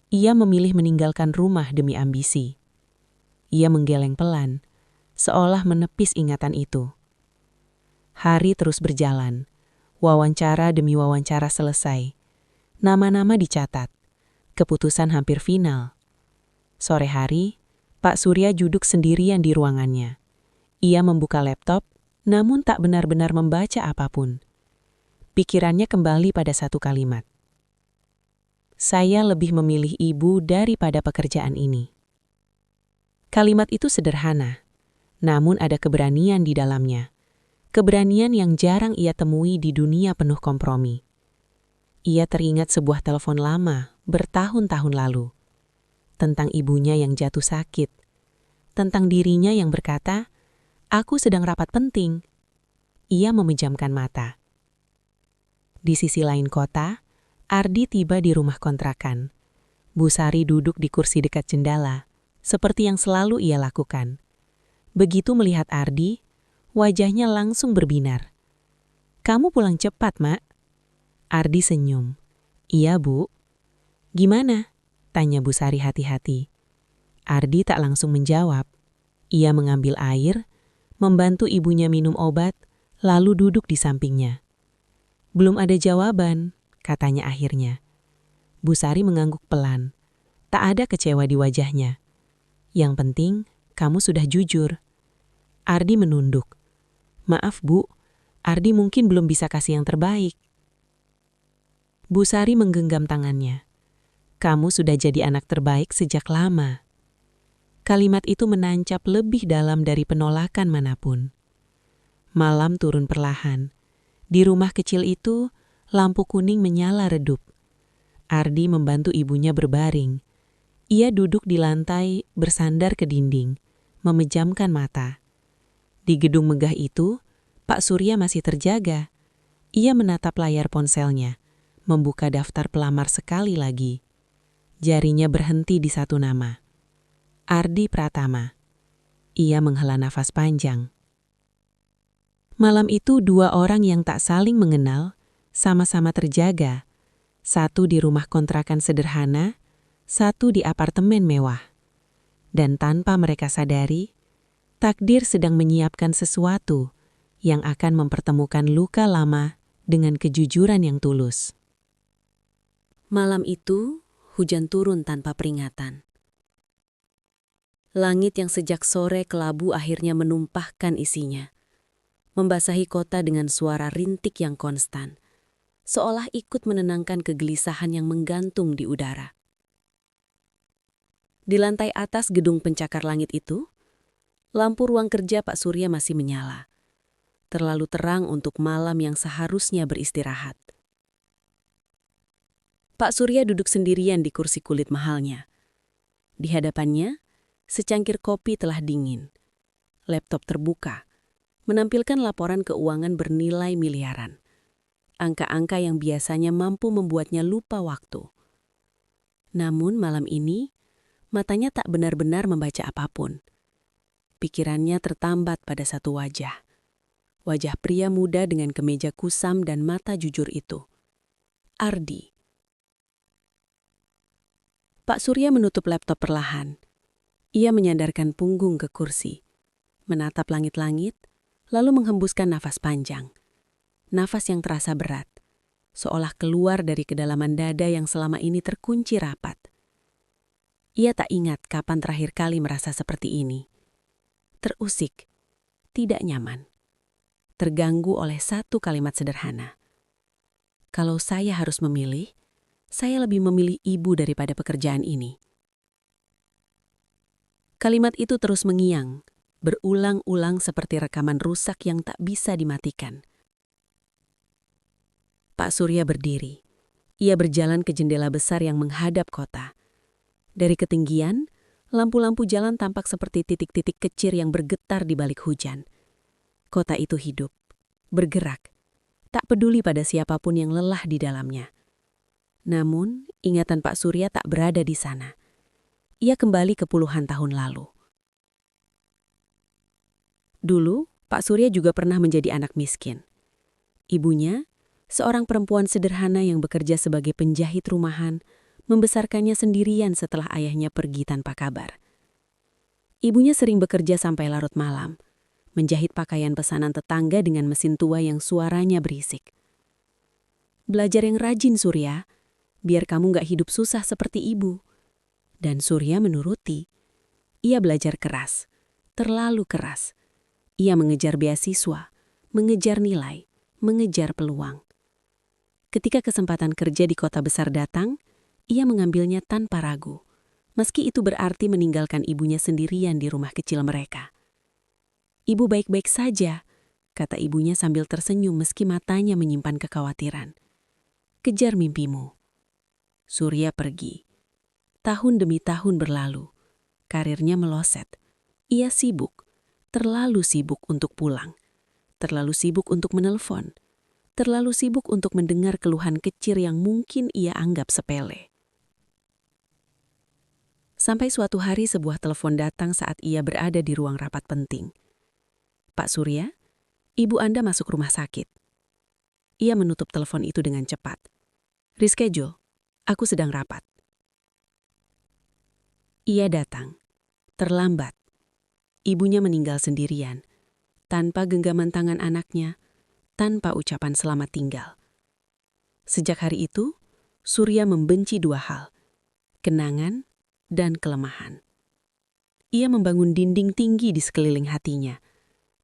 ia memilih meninggalkan rumah demi ambisi. Ia menggeleng pelan, seolah menepis ingatan itu. Hari terus berjalan. Wawancara demi wawancara selesai. Nama-nama dicatat. Keputusan hampir final. Sore hari, Pak Surya duduk sendirian di ruangannya. Ia membuka laptop, namun tak benar-benar membaca apapun. Pikirannya kembali pada satu kalimat. "Saya lebih memilih ibu daripada pekerjaan ini." Kalimat itu sederhana, namun ada keberanian di dalamnya. Keberanian yang jarang ia temui di dunia penuh kompromi. Ia teringat sebuah telepon lama bertahun-tahun lalu. Tentang ibunya yang jatuh sakit. Tentang dirinya yang berkata, "Aku sedang rapat penting." Ia memejamkan mata. Di sisi lain kota, Ardi tiba di rumah kontrakan. Bu Sari duduk di kursi dekat jendela, seperti yang selalu ia lakukan. Begitu melihat Ardi, wajahnya langsung berbinar. "Kamu pulang cepat, Mak." Ardi senyum. "Iya, Bu." "Gimana?" tanya Bu Sari hati-hati. Ardi tak langsung menjawab. Ia mengambil air, membantu ibunya minum obat, lalu duduk di sampingnya. "Belum ada jawaban," katanya akhirnya. Bu Sari mengangguk pelan. Tak ada kecewa di wajahnya. "Yang penting, kamu sudah jujur." Ardi menunduk. "Maaf, Bu, Ardi mungkin belum bisa kasih yang terbaik." Bu Sari menggenggam tangannya. "Kamu sudah jadi anak terbaik sejak lama." Kalimat itu menancap lebih dalam dari penolakan manapun. Malam turun perlahan. Di rumah kecil itu, lampu kuning menyala redup. Ardi membantu ibunya berbaring. Ia duduk di lantai, bersandar ke dinding, memejamkan mata. Di gedung megah itu, Pak Surya masih terjaga. Ia menatap layar ponselnya, membuka daftar pelamar sekali lagi. Jarinya berhenti di satu nama. Ardi Pratama. Ia menghela nafas panjang. Malam itu dua orang yang tak saling mengenal, sama-sama terjaga. Satu di rumah kontrakan sederhana, satu di apartemen mewah. Dan tanpa mereka sadari, takdir sedang menyiapkan sesuatu yang akan mempertemukan luka lama dengan kejujuran yang tulus. Malam itu, hujan turun tanpa peringatan. Langit yang sejak sore kelabu akhirnya menumpahkan isinya, membasahi kota dengan suara rintik yang konstan, seolah ikut menenangkan kegelisahan yang menggantung di udara. Di lantai atas gedung pencakar langit itu, lampu ruang kerja Pak Surya masih menyala, terlalu terang untuk malam yang seharusnya beristirahat. Pak Surya duduk sendirian di kursi kulit mahalnya. Di hadapannya, secangkir kopi telah dingin. Laptop terbuka, menampilkan laporan keuangan bernilai miliaran. Angka-angka yang biasanya mampu membuatnya lupa waktu. Namun malam ini, matanya tak benar-benar membaca apapun. Pikirannya tertambat pada satu wajah. Wajah pria muda dengan kemeja kusam dan mata jujur itu. Ardi. Pak Surya menutup laptop perlahan. Ia menyandarkan punggung ke kursi, menatap langit-langit, lalu menghembuskan nafas panjang. Nafas yang terasa berat, seolah keluar dari kedalaman dada yang selama ini terkunci rapat. Ia tak ingat kapan terakhir kali merasa seperti ini. Terusik, tidak nyaman, terganggu oleh satu kalimat sederhana. Kalau saya harus memilih, saya lebih memilih ibu daripada pekerjaan ini. Kalimat itu terus mengiang, berulang-ulang seperti rekaman rusak yang tak bisa dimatikan. Pak Surya berdiri. Ia berjalan ke jendela besar yang menghadap kota. Dari ketinggian, lampu-lampu jalan tampak seperti titik-titik kecil yang bergetar di balik hujan. Kota itu hidup, bergerak, tak peduli pada siapapun yang lelah di dalamnya. Namun, ingatan Pak Surya tak berada di sana. Ia kembali ke puluhan tahun lalu. Dulu, Pak Surya juga pernah menjadi anak miskin. Ibunya, seorang perempuan sederhana yang bekerja sebagai penjahit rumahan, membesarkannya sendirian setelah ayahnya pergi tanpa kabar. Ibunya sering bekerja sampai larut malam, menjahit pakaian pesanan tetangga dengan mesin tua yang suaranya berisik. Belajar yang rajin, Surya, biar kamu gak hidup susah seperti ibu. Dan Surya menuruti. Ia belajar keras, terlalu keras. Ia mengejar beasiswa, mengejar nilai, mengejar peluang. Ketika kesempatan kerja di kota besar datang, ia mengambilnya tanpa ragu, meski itu berarti meninggalkan ibunya sendirian di rumah kecil mereka. Ibu baik-baik saja, kata ibunya sambil tersenyum meski matanya menyimpan kekhawatiran. Kejar mimpimu. Surya pergi. Tahun demi tahun berlalu. Karirnya meloset. Ia sibuk. Terlalu sibuk untuk pulang. Terlalu sibuk untuk menelpon. Terlalu sibuk untuk mendengar keluhan kecil yang mungkin ia anggap sepele. Sampai suatu hari sebuah telepon datang saat ia berada di ruang rapat penting. Pak Surya, ibu Anda masuk rumah sakit. Ia menutup telepon itu dengan cepat. Reschedule, aku sedang rapat. Ia datang, terlambat. Ibunya meninggal sendirian, tanpa genggaman tangan anaknya, tanpa ucapan selamat tinggal. Sejak hari itu, Surya membenci dua hal, kenangan dan kelemahan. Ia membangun dinding tinggi di sekeliling hatinya,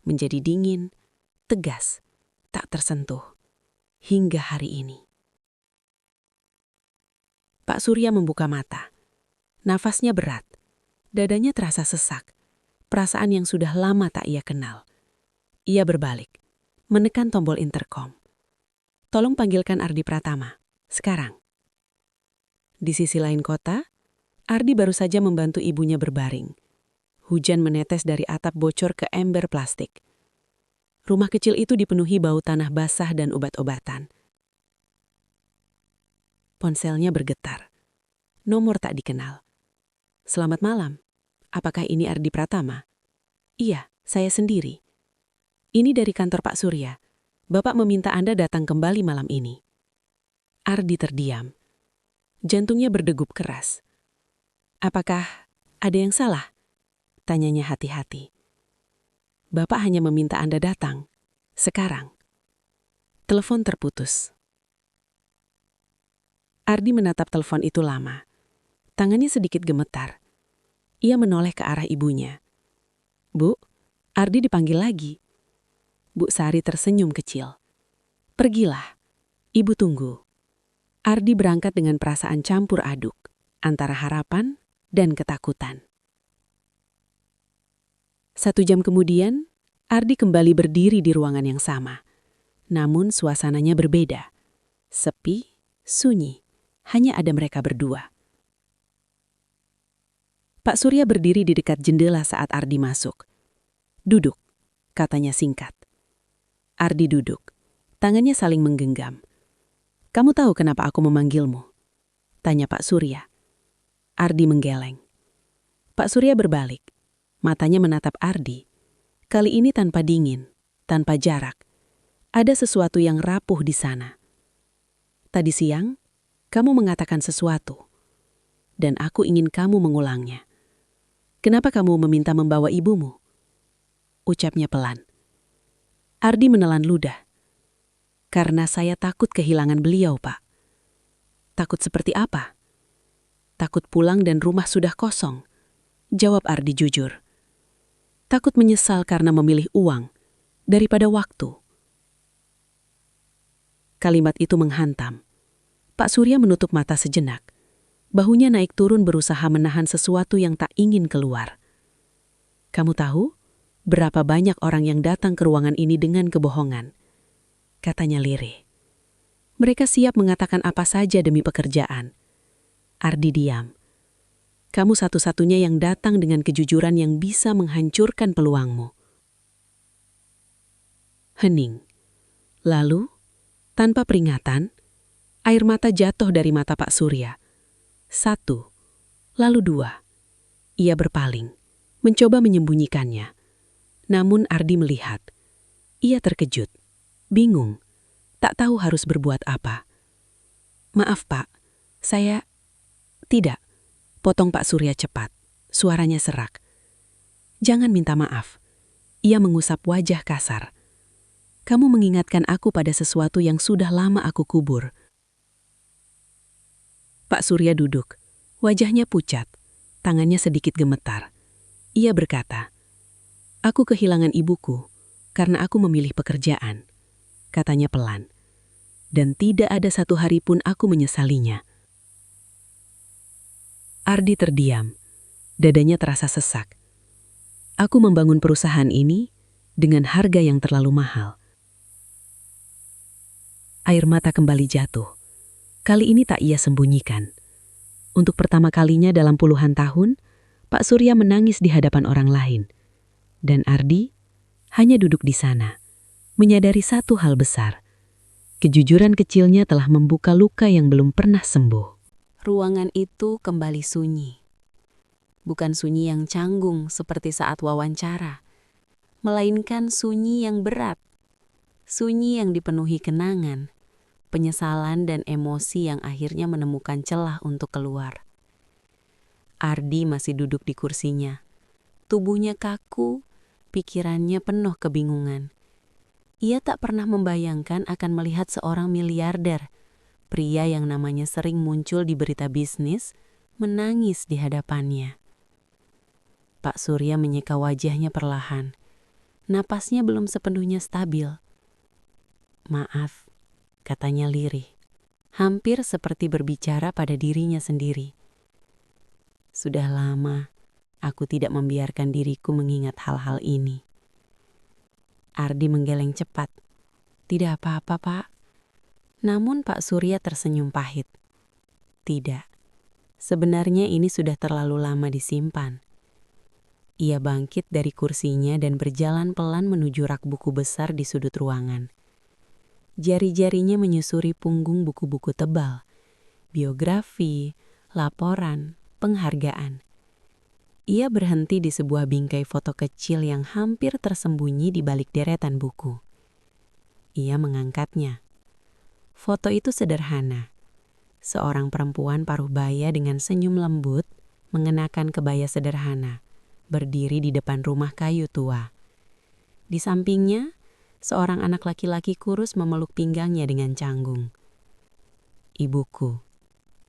menjadi dingin, tegas, tak tersentuh, hingga hari ini. Pak Surya membuka mata. Nafasnya berat, dadanya terasa sesak, perasaan yang sudah lama tak ia kenal. Ia berbalik, menekan tombol interkom. Tolong panggilkan Ardi Pratama, sekarang. Di sisi lain kota, Ardi baru saja membantu ibunya berbaring. Hujan menetes dari atap bocor ke ember plastik. Rumah kecil itu dipenuhi bau tanah basah dan obat-obatan. Ponselnya bergetar. Nomor tak dikenal. "Selamat malam. Apakah ini Ardi Pratama?" "Iya, saya sendiri." "Ini dari kantor Pak Surya. Bapak meminta Anda datang kembali malam ini." Ardi terdiam. Jantungnya berdegup keras. "Apakah ada yang salah?" tanyanya hati-hati. "Bapak hanya meminta Anda datang. Sekarang." Telepon terputus. Ardi menatap telepon itu lama. Tangannya sedikit gemetar. Ia menoleh ke arah ibunya. "Bu, Ardi dipanggil lagi." Bu Sari tersenyum kecil. "Pergilah. Ibu tunggu." Ardi berangkat dengan perasaan campur aduk, antara harapan dan ketakutan. 1 jam kemudian, Ardi kembali berdiri di ruangan yang sama. Namun suasananya berbeda. Sepi, sunyi. Hanya ada mereka berdua. Pak Surya berdiri di dekat jendela saat Ardi masuk. "Duduk," katanya singkat. Ardi duduk. Tangannya saling menggenggam. "Kamu tahu kenapa aku memanggilmu?" tanya Pak Surya. Ardi menggeleng. Pak Surya berbalik. Matanya menatap Ardi. Kali ini tanpa dingin, tanpa jarak. Ada sesuatu yang rapuh di sana. "Tadi siang, kamu mengatakan sesuatu. Dan aku ingin kamu mengulangnya. Kenapa kamu meminta membawa ibumu?" ucapnya pelan. Ardi menelan ludah. "Karena saya takut kehilangan beliau, Pak." "Takut seperti apa?" "Takut pulang dan rumah sudah kosong," jawab Ardi jujur. "Takut menyesal karena memilih uang daripada waktu." Kalimat itu menghantam. Pak Surya menutup mata sejenak. Bahunya naik turun berusaha menahan sesuatu yang tak ingin keluar. "Kamu tahu berapa banyak orang yang datang ke ruangan ini dengan kebohongan?" katanya lirih. "Mereka siap mengatakan apa saja demi pekerjaan." Ardi diam. "Kamu satu-satunya yang datang dengan kejujuran yang bisa menghancurkan peluangmu." Hening. Lalu, tanpa peringatan, air mata jatuh dari mata Pak Surya. 1, lalu 2. Ia berpaling, mencoba menyembunyikannya. Namun Ardi melihat. Ia terkejut, bingung, tak tahu harus berbuat apa. "Maaf, Pak, saya..." "Tidak," potong Pak Surya cepat. Suaranya serak. "Jangan minta maaf." Ia mengusap wajah kasar. "Kamu mengingatkan aku pada sesuatu yang sudah lama aku kubur." Pak Surya duduk. Wajahnya pucat. Tangannya sedikit gemetar. Ia berkata, "Aku kehilangan ibuku karena aku memilih pekerjaan," katanya pelan. "Dan tidak ada satu hari pun aku menyesalinya." Ardi terdiam. Dadanya terasa sesak. "Aku membangun perusahaan ini dengan harga yang terlalu mahal." Air mata kembali jatuh. Kali ini tak ia sembunyikan. Untuk pertama kalinya dalam puluhan tahun, Pak Surya menangis di hadapan orang lain. Dan Ardi hanya duduk di sana, menyadari satu hal besar. Kejujuran kecilnya telah membuka luka yang belum pernah sembuh. Ruangan itu kembali sunyi. Bukan sunyi yang canggung seperti saat wawancara, melainkan sunyi yang berat. Sunyi yang dipenuhi kenangan, penyesalan dan emosi yang akhirnya menemukan celah untuk keluar. Ardi masih duduk di kursinya. Tubuhnya kaku, pikirannya penuh kebingungan. Ia tak pernah membayangkan akan melihat seorang miliarder, pria yang namanya sering muncul di berita bisnis, menangis di hadapannya. Pak Surya menyeka wajahnya perlahan. Napasnya belum sepenuhnya stabil. "Maaf," katanya lirih, hampir seperti berbicara pada dirinya sendiri. "Sudah lama aku tidak membiarkan diriku mengingat hal-hal ini." Ardi menggeleng cepat. "Tidak apa-apa, Pak." Namun Pak Surya tersenyum pahit. "Tidak, Sebenarnya ini sudah terlalu lama disimpan. Ia bangkit dari kursinya dan berjalan pelan menuju rak buku besar di sudut ruangan. Jari-jarinya menyusuri punggung buku-buku tebal, biografi, laporan, penghargaan. Ia berhenti di sebuah bingkai foto kecil yang hampir tersembunyi di balik deretan buku. Ia mengangkatnya. Foto itu sederhana. Seorang perempuan paruh baya dengan senyum lembut, mengenakan kebaya sederhana, berdiri di depan rumah kayu tua. Di sampingnya, seorang anak laki-laki kurus memeluk pinggangnya dengan canggung. "Ibuku,"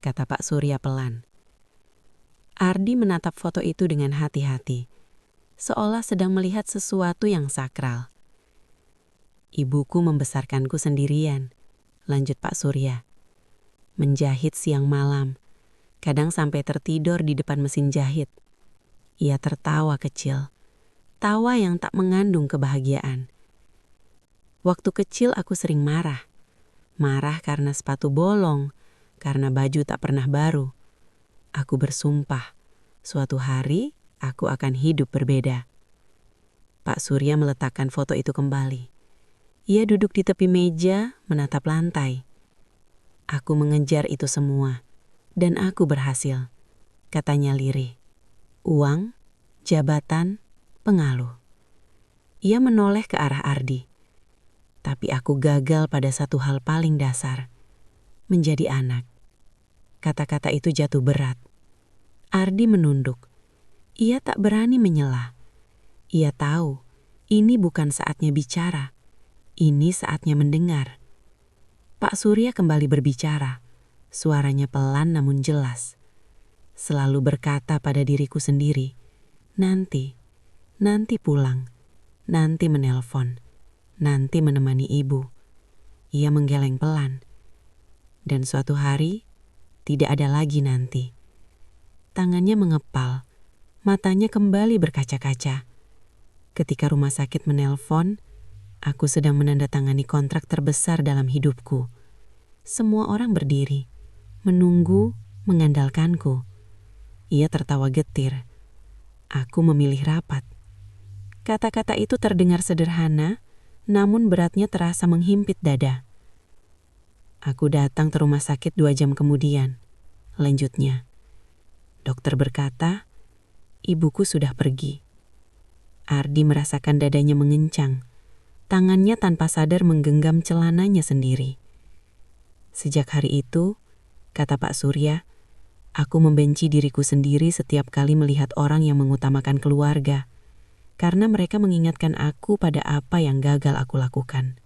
kata Pak Surya pelan. Ardi menatap foto itu dengan hati-hati, seolah sedang melihat sesuatu yang sakral. "Ibuku membesarkanku sendirian," lanjut Pak Surya. "Menjahit siang malam, kadang sampai tertidur di depan mesin jahit." Ia tertawa kecil, tawa yang tak mengandung kebahagiaan. "Waktu kecil aku sering marah. Marah karena sepatu bolong, karena baju tak pernah baru. Aku bersumpah, suatu hari aku akan hidup berbeda." Pak Surya meletakkan foto itu kembali. Ia duduk di tepi meja, menatap lantai. "Aku mengejar itu semua, dan aku berhasil," katanya lirih. "Uang, jabatan, pengaruh." Ia menoleh ke arah Ardi. "Tapi aku gagal pada satu hal paling dasar, menjadi anak." Kata-kata itu jatuh berat. Ardi menunduk. Ia tak berani menyela. Ia tahu, ini bukan saatnya bicara. Ini saatnya mendengar. Pak Surya kembali berbicara. Suaranya pelan namun jelas. "Selalu berkata pada diriku sendiri, nanti pulang, nanti menelpon, nanti menemani ibu." Ia menggeleng pelan. Dan suatu hari, tidak ada lagi nanti. Tangannya mengepal, matanya kembali berkaca-kaca. Ketika rumah sakit menelpon, aku sedang menandatangani kontrak terbesar dalam hidupku. Semua orang berdiri, menunggu, mengandalkanku. Ia tertawa getir. Aku memilih rapat. Kata-kata itu terdengar sederhana, namun beratnya terasa menghimpit dada. "Aku datang ke rumah sakit 2 jam kemudian," lanjutnya. "Dokter berkata, ibuku sudah pergi." Ardi merasakan dadanya mengencang. Tangannya tanpa sadar menggenggam celananya sendiri. "Sejak hari itu," kata Pak Surya, "aku membenci diriku sendiri setiap kali melihat orang yang mengutamakan keluarga, karena mereka mengingatkan aku pada apa yang gagal aku lakukan."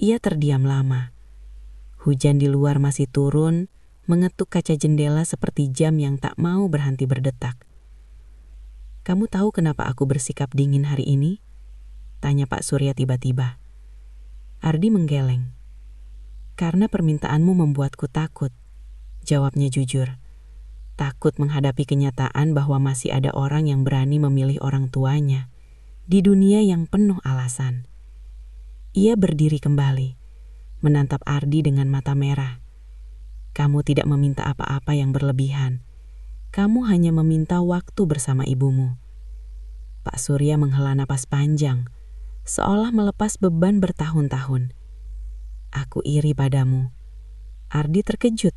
Ia terdiam lama. Hujan di luar masih turun, mengetuk kaca jendela seperti jam yang tak mau berhenti berdetak. "Kamu tahu kenapa aku bersikap dingin hari ini?" tanya Pak Surya tiba-tiba. Ardi menggeleng. "Karena permintaanmu membuatku takut," jawabnya jujur. Takut menghadapi kenyataan bahwa masih ada orang yang berani memilih orang tuanya di dunia yang penuh alasan. Ia berdiri kembali, menatap Ardi dengan mata merah. "Kamu tidak meminta apa-apa yang berlebihan. Kamu hanya meminta waktu bersama ibumu." Pak Surya menghela napas panjang, seolah melepas beban bertahun-tahun. "Aku iri padamu." Ardi terkejut.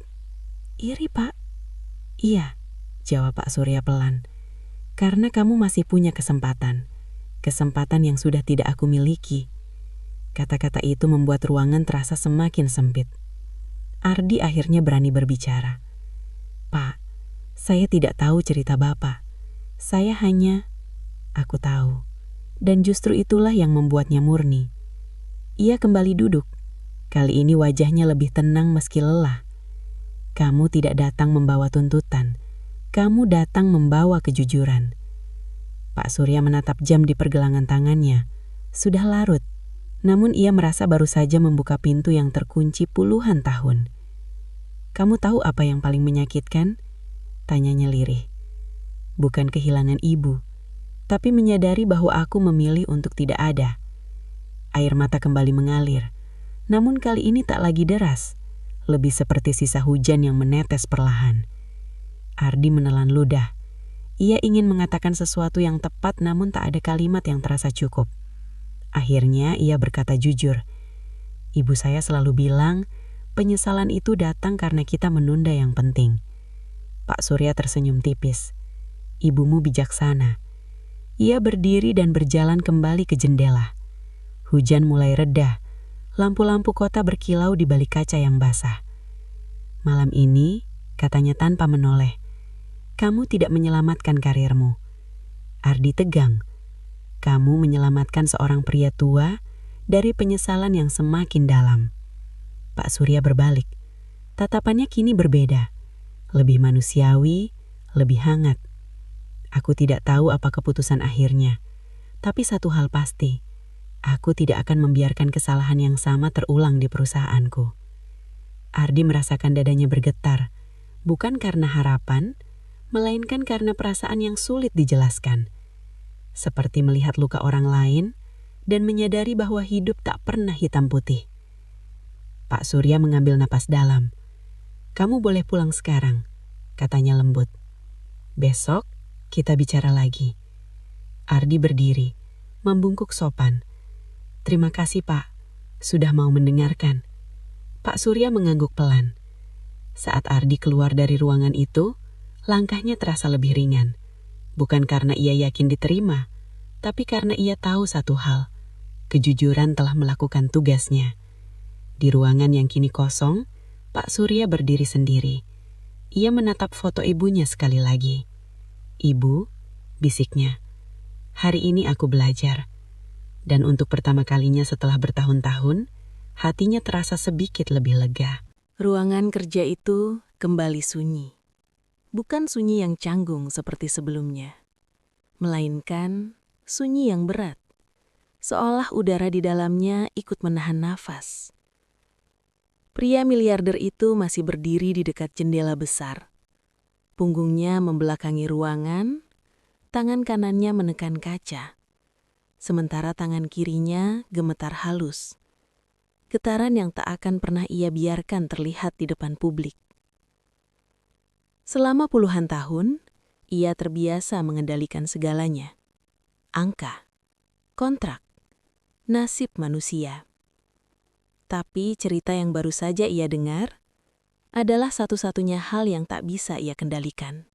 "Iri, Pak?" "Iya," jawab Pak Surya pelan. "Karena kamu masih punya kesempatan yang sudah tidak aku miliki." Kata-kata itu membuat ruangan terasa semakin sempit. Ardi akhirnya berani berbicara. "Pak, saya tidak tahu cerita Bapak. Saya hanya..." "Aku tahu. Dan justru itulah yang membuatnya murni." Ia kembali duduk. Kali ini wajahnya lebih tenang meski lelah. "Kamu tidak datang membawa tuntutan. Kamu datang membawa kejujuran." Pak Surya menatap jam di pergelangan tangannya. Sudah larut, namun ia merasa baru saja membuka pintu yang terkunci puluhan tahun. "Kamu tahu apa yang paling menyakitkan?" tanyanya lirih. "Bukan kehilangan ibu, tapi menyadari bahwa aku memilih untuk tidak ada." Air mata kembali mengalir, namun kali ini tak lagi deras, lebih seperti sisa hujan yang menetes perlahan. Ardi menelan ludah. Ia ingin mengatakan sesuatu yang tepat namun tak ada kalimat yang terasa cukup. Akhirnya ia berkata jujur. Ibu saya selalu bilang, penyesalan itu datang karena kita menunda yang penting. Pak Surya tersenyum tipis. Ibumu bijaksana. Ia berdiri dan berjalan kembali ke jendela. Hujan mulai reda. Lampu-lampu kota berkilau di balik kaca yang basah. Malam ini, katanya tanpa menoleh, kamu tidak menyelamatkan karirmu. Ardi tegang. Kamu menyelamatkan seorang pria tua dari penyesalan yang semakin dalam. Pak Surya berbalik. Tatapannya kini berbeda. Lebih manusiawi, lebih hangat. Aku tidak tahu apa keputusan akhirnya. Tapi satu hal pasti, aku tidak akan membiarkan kesalahan yang sama terulang di perusahaanku. Ardi merasakan dadanya bergetar, bukan karena harapan, melainkan karena perasaan yang sulit dijelaskan. Seperti melihat luka orang lain dan menyadari bahwa hidup tak pernah hitam putih. Pak Surya mengambil napas dalam. Kamu boleh pulang sekarang, katanya lembut. Besok kita bicara lagi. Ardi berdiri, membungkuk sopan. Terima kasih Pak, sudah mau mendengarkan. Pak Surya mengangguk pelan. Saat Ardi keluar dari ruangan itu, langkahnya terasa lebih ringan. Bukan karena ia yakin diterima, tapi karena ia tahu satu hal. Kejujuran telah melakukan tugasnya. Di ruangan yang kini kosong, Pak Surya berdiri sendiri. Ia menatap foto ibunya sekali lagi. Ibu, bisiknya, hari ini aku belajar. Dan untuk pertama kalinya setelah bertahun-tahun, hatinya terasa sedikit lebih lega. Ruangan kerja itu kembali sunyi. Bukan sunyi yang canggung seperti sebelumnya, melainkan sunyi yang berat, seolah udara di dalamnya ikut menahan nafas. Pria miliarder itu masih berdiri di dekat jendela besar. Punggungnya membelakangi ruangan, tangan kanannya menekan kaca, sementara tangan kirinya gemetar halus. Getaran yang tak akan pernah ia biarkan terlihat di depan publik. Selama puluhan tahun, ia terbiasa mengendalikan segalanya. Angka, kontrak, nasib manusia. Tapi cerita yang baru saja ia dengar adalah satu-satunya hal yang tak bisa ia kendalikan.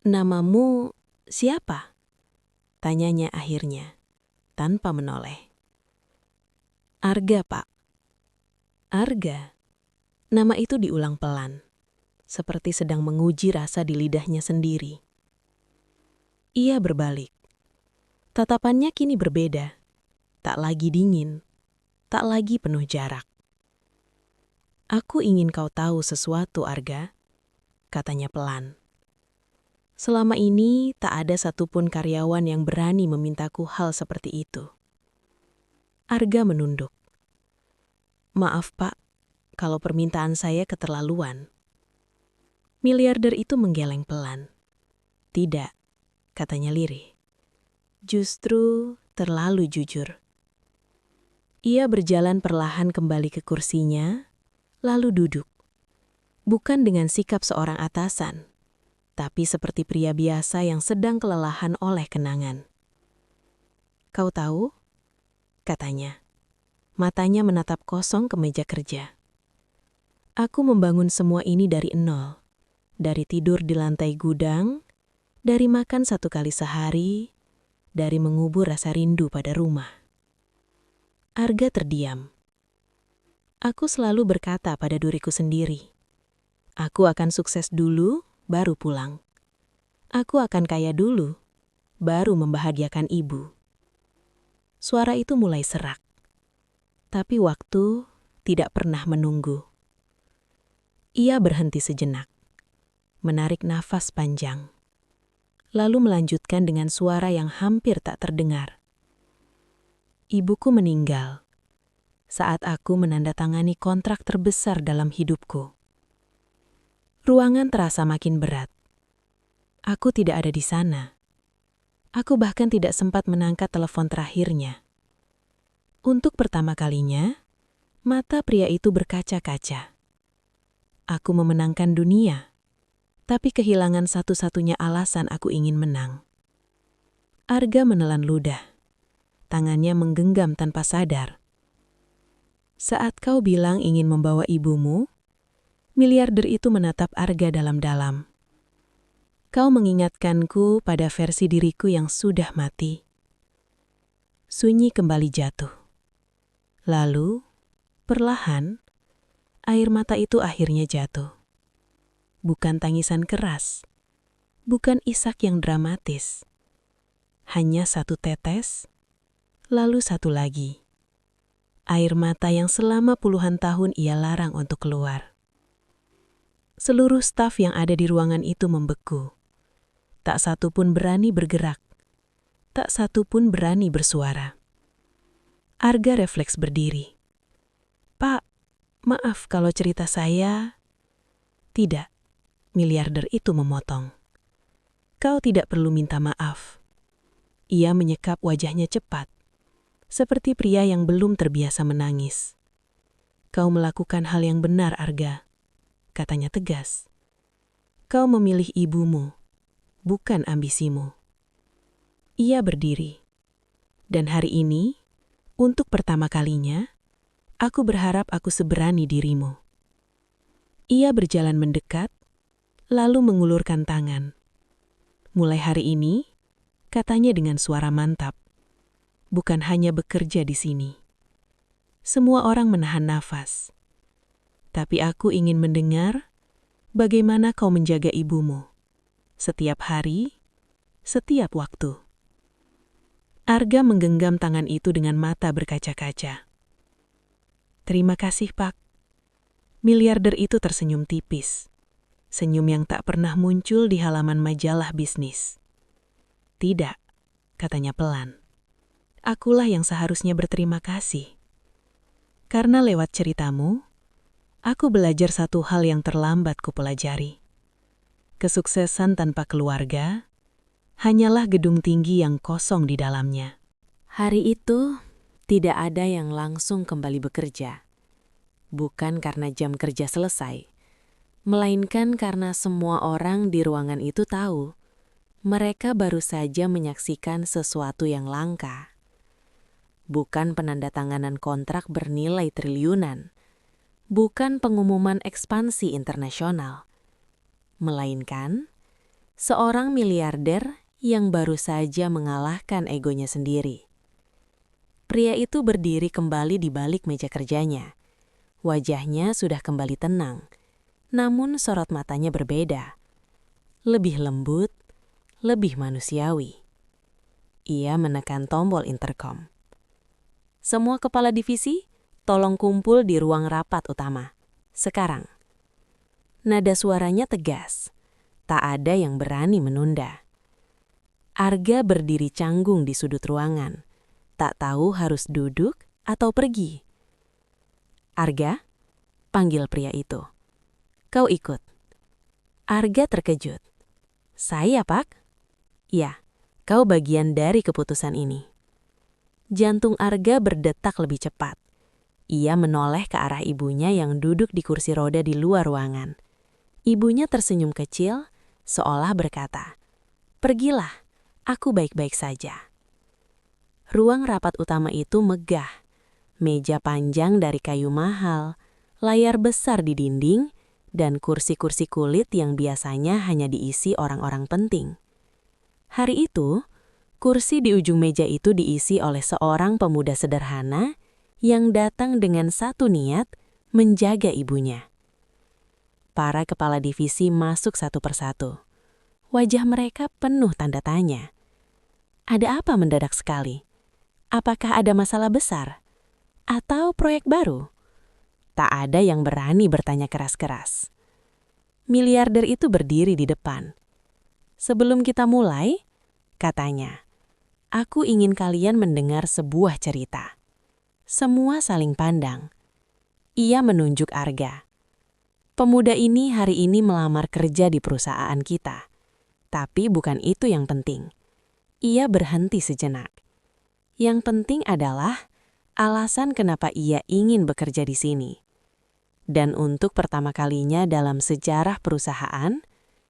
Namamu siapa? Tanyanya akhirnya, tanpa menoleh. Arga, Pak. Arga. Nama itu diulang pelan, seperti sedang menguji rasa di lidahnya sendiri. Ia berbalik. Tatapannya kini berbeda. Tak lagi dingin, tak lagi penuh jarak. Aku ingin kau tahu sesuatu, Arga, katanya pelan. Selama ini tak ada satupun karyawan yang berani memintaku hal seperti itu. Arga menunduk. Maaf, Pak, kalau permintaan saya keterlaluan. Miliarder itu menggeleng pelan. Tidak, katanya lirih. Justru terlalu jujur. Ia berjalan perlahan kembali ke kursinya, lalu duduk. Bukan dengan sikap seorang atasan, tapi seperti pria biasa yang sedang kelelahan oleh kenangan. Kau tahu? Katanya. Matanya menatap kosong ke meja kerja. Aku membangun semua ini dari nol. Dari tidur di lantai gudang, dari makan 1 kali sehari, dari mengubur rasa rindu pada rumah. Arga terdiam. Aku selalu berkata pada diriku sendiri, aku akan sukses dulu, baru pulang. Aku akan kaya dulu, baru membahagiakan ibu. Suara itu mulai serak. Tapi waktu tidak pernah menunggu. Ia berhenti sejenak, menarik nafas panjang, lalu melanjutkan dengan suara yang hampir tak terdengar. Ibuku meninggal saat aku menandatangani kontrak terbesar dalam hidupku. Ruangan terasa makin berat. Aku tidak ada di sana. Aku bahkan tidak sempat menangkat telepon terakhirnya. Untuk pertama kalinya, mata pria itu berkaca-kaca. Aku memenangkan dunia, tapi kehilangan satu-satunya alasan aku ingin menang. Arga menelan ludah. Tangannya menggenggam tanpa sadar. Saat kau bilang ingin membawa ibumu, miliarder itu menatap Arga dalam-dalam. Kau mengingatkanku pada versi diriku yang sudah mati. Sunyi kembali jatuh. Lalu, perlahan, air mata itu akhirnya jatuh. Bukan tangisan keras, bukan isak yang dramatis. Hanya satu tetes, lalu satu lagi. Air mata yang selama puluhan tahun ia larang untuk keluar. Seluruh staf yang ada di ruangan itu membeku. Tak satu pun berani bergerak. Tak satu pun berani bersuara. Arga refleks berdiri. Pak, maaf kalau cerita saya... Tidak, miliarder itu memotong. Kau tidak perlu minta maaf. Ia menyekap wajahnya cepat, seperti pria yang belum terbiasa menangis. Kau melakukan hal yang benar, Arga, katanya tegas. Kau memilih ibumu, bukan ambisimu. Ia berdiri. Dan hari ini, untuk pertama kalinya, aku berharap aku seberani dirimu. Ia berjalan mendekat, lalu mengulurkan tangan. Mulai hari ini, katanya dengan suara mantap, bukan hanya bekerja di sini. Semua orang menahan nafas. Tapi aku ingin mendengar bagaimana kau menjaga ibumu. Setiap hari, setiap waktu. Arga menggenggam tangan itu dengan mata berkaca-kaca. Terima kasih, Pak. Miliarder itu tersenyum tipis. Senyum yang tak pernah muncul di halaman majalah bisnis. Tidak, katanya pelan. Akulah yang seharusnya berterima kasih. Karena lewat ceritamu, aku belajar satu hal yang terlambat kupelajari. Kesuksesan tanpa keluarga hanyalah gedung tinggi yang kosong di dalamnya. Hari itu, tidak ada yang langsung kembali bekerja. Bukan karena jam kerja selesai, melainkan karena semua orang di ruangan itu tahu mereka baru saja menyaksikan sesuatu yang langka. Bukan penandatanganan kontrak bernilai triliunan, bukan pengumuman ekspansi internasional, melainkan seorang miliarder yang baru saja mengalahkan egonya sendiri. Pria itu berdiri kembali di balik meja kerjanya. Wajahnya sudah kembali tenang, namun sorot matanya berbeda. Lebih lembut, lebih manusiawi. Ia menekan tombol intercom. Semua kepala divisi, tolong kumpul di ruang rapat utama. Sekarang. Nada suaranya tegas. Tak ada yang berani menunda. Arga berdiri canggung di sudut ruangan. Tak tahu harus duduk atau pergi. Arga, panggil pria itu. Kau ikut. Arga terkejut. Saya, Pak? Ya, kau bagian dari keputusan ini. Jantung Arga berdetak lebih cepat. Ia menoleh ke arah ibunya yang duduk di kursi roda di luar ruangan. Ibunya tersenyum kecil, seolah berkata, "Pergilah, aku baik-baik saja." Ruang rapat utama itu megah. Meja panjang dari kayu mahal, layar besar di dinding, dan kursi-kursi kulit yang biasanya hanya diisi orang-orang penting. Hari itu, kursi di ujung meja itu diisi oleh seorang pemuda sederhana yang datang dengan satu niat menjaga ibunya. Para kepala divisi masuk satu persatu. Wajah mereka penuh tanda tanya. Ada apa mendadak sekali? Apakah ada masalah besar? Atau proyek baru? Tak ada yang berani bertanya keras-keras. Miliarder itu berdiri di depan. Sebelum kita mulai, katanya, aku ingin kalian mendengar sebuah cerita. Semua saling pandang. Ia menunjuk Arga. Pemuda ini hari ini melamar kerja di perusahaan kita. Tapi bukan itu yang penting. Ia berhenti sejenak. Yang penting adalah alasan kenapa ia ingin bekerja di sini. Dan untuk pertama kalinya dalam sejarah perusahaan,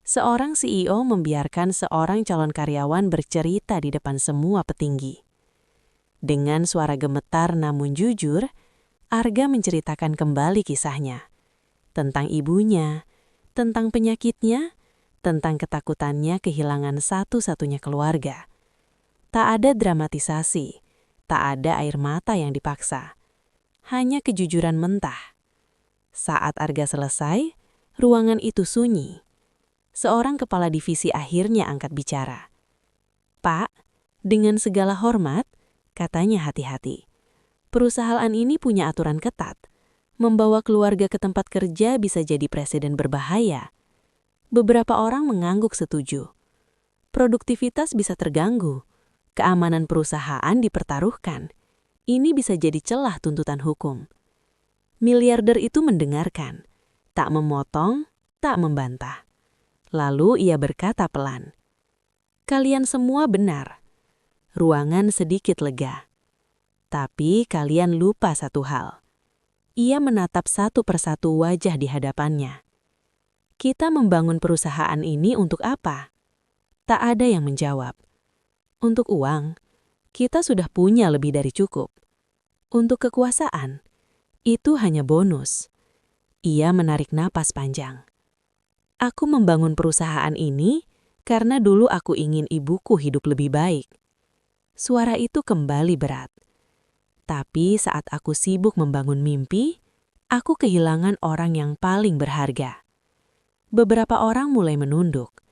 Seorang CEO membiarkan seorang calon karyawan bercerita di depan semua petinggi. Dengan suara gemetar namun jujur, Arga menceritakan kembali kisahnya. Tentang ibunya, tentang penyakitnya, tentang ketakutannya kehilangan satu-satunya keluarga. Tak ada dramatisasi, tak ada air mata yang dipaksa. Hanya kejujuran mentah. Saat Arga selesai, ruangan itu sunyi. Seorang kepala divisi akhirnya angkat bicara. "Pak, dengan segala hormat," katanya hati-hati. "Perusahaan ini punya aturan ketat. Membawa keluarga ke tempat kerja bisa jadi presiden berbahaya." Beberapa orang mengangguk setuju. Produktivitas bisa terganggu. Keamanan perusahaan dipertaruhkan. Ini bisa jadi celah tuntutan hukum. Miliarder itu mendengarkan, tak memotong, tak membantah. Lalu ia berkata pelan, "Kalian semua benar." Ruangan sedikit lega. Tapi kalian lupa satu hal. Ia menatap satu persatu wajah di hadapannya. "Kita membangun perusahaan ini untuk apa?" Tak ada yang menjawab. "Untuk uang, kita sudah punya lebih dari cukup. Untuk kekuasaan, itu hanya bonus." Ia menarik napas panjang. "Aku membangun perusahaan ini karena dulu aku ingin ibuku hidup lebih baik." Suara itu kembali berat. Tapi saat aku sibuk membangun mimpi, aku kehilangan orang yang paling berharga. Beberapa orang mulai menunduk.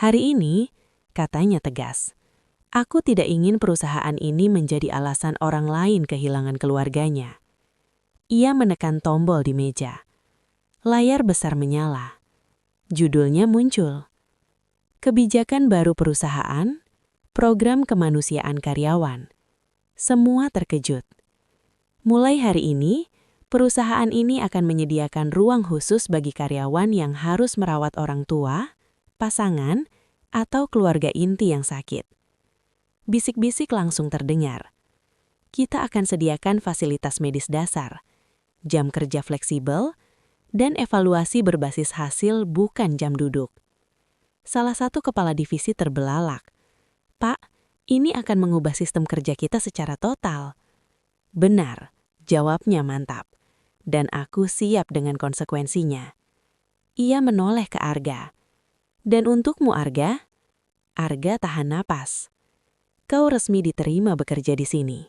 "Hari ini," katanya tegas, "aku tidak ingin perusahaan ini menjadi alasan orang lain kehilangan keluarganya." Ia menekan tombol di meja. Layar besar menyala. Judulnya muncul. Kebijakan baru perusahaan, program kemanusiaan karyawan. Semua terkejut. Mulai hari ini, perusahaan ini akan menyediakan ruang khusus bagi karyawan yang harus merawat orang tua, pasangan, atau keluarga inti yang sakit. Bisik-bisik langsung terdengar. Kita akan sediakan fasilitas medis dasar, jam kerja fleksibel, dan evaluasi berbasis hasil bukan jam duduk. Salah satu kepala divisi terbelalak. "Pak, ini akan mengubah sistem kerja kita secara total." "Benar," jawabnya mantap. "Dan aku siap dengan konsekuensinya." Ia menoleh ke Arga. "Dan untukmu, Arga?" Arga tahan napas. "Kau resmi diterima bekerja di sini."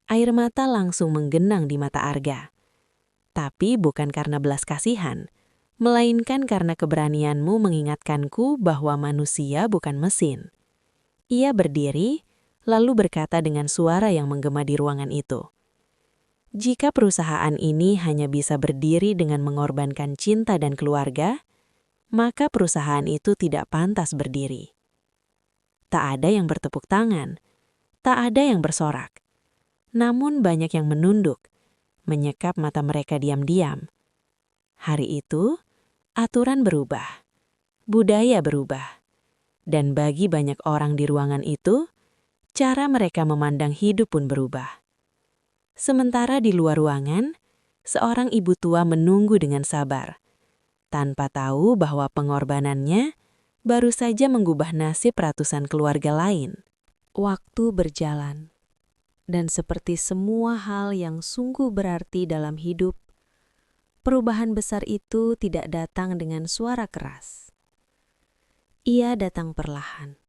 Air mata langsung menggenang di mata Arga. Tapi bukan karena belas kasihan, melainkan karena keberanianmu mengingatkanku bahwa manusia bukan mesin. Ia berdiri, lalu berkata dengan suara yang menggema di ruangan itu. "Jika perusahaan ini hanya bisa berdiri dengan mengorbankan cinta dan keluarga, maka perusahaan itu tidak pantas berdiri." Tak ada yang bertepuk tangan, tak ada yang bersorak. Namun banyak yang menunduk, menyekap mata mereka diam-diam. Hari itu, aturan berubah, budaya berubah, dan bagi banyak orang di ruangan itu, cara mereka memandang hidup pun berubah. Sementara di luar ruangan, seorang ibu tua menunggu dengan sabar, tanpa tahu bahwa pengorbanannya baru saja mengubah nasib ratusan keluarga lain. Waktu berjalan. Dan seperti semua hal yang sungguh berarti dalam hidup, perubahan besar itu tidak datang dengan suara keras. Ia datang perlahan,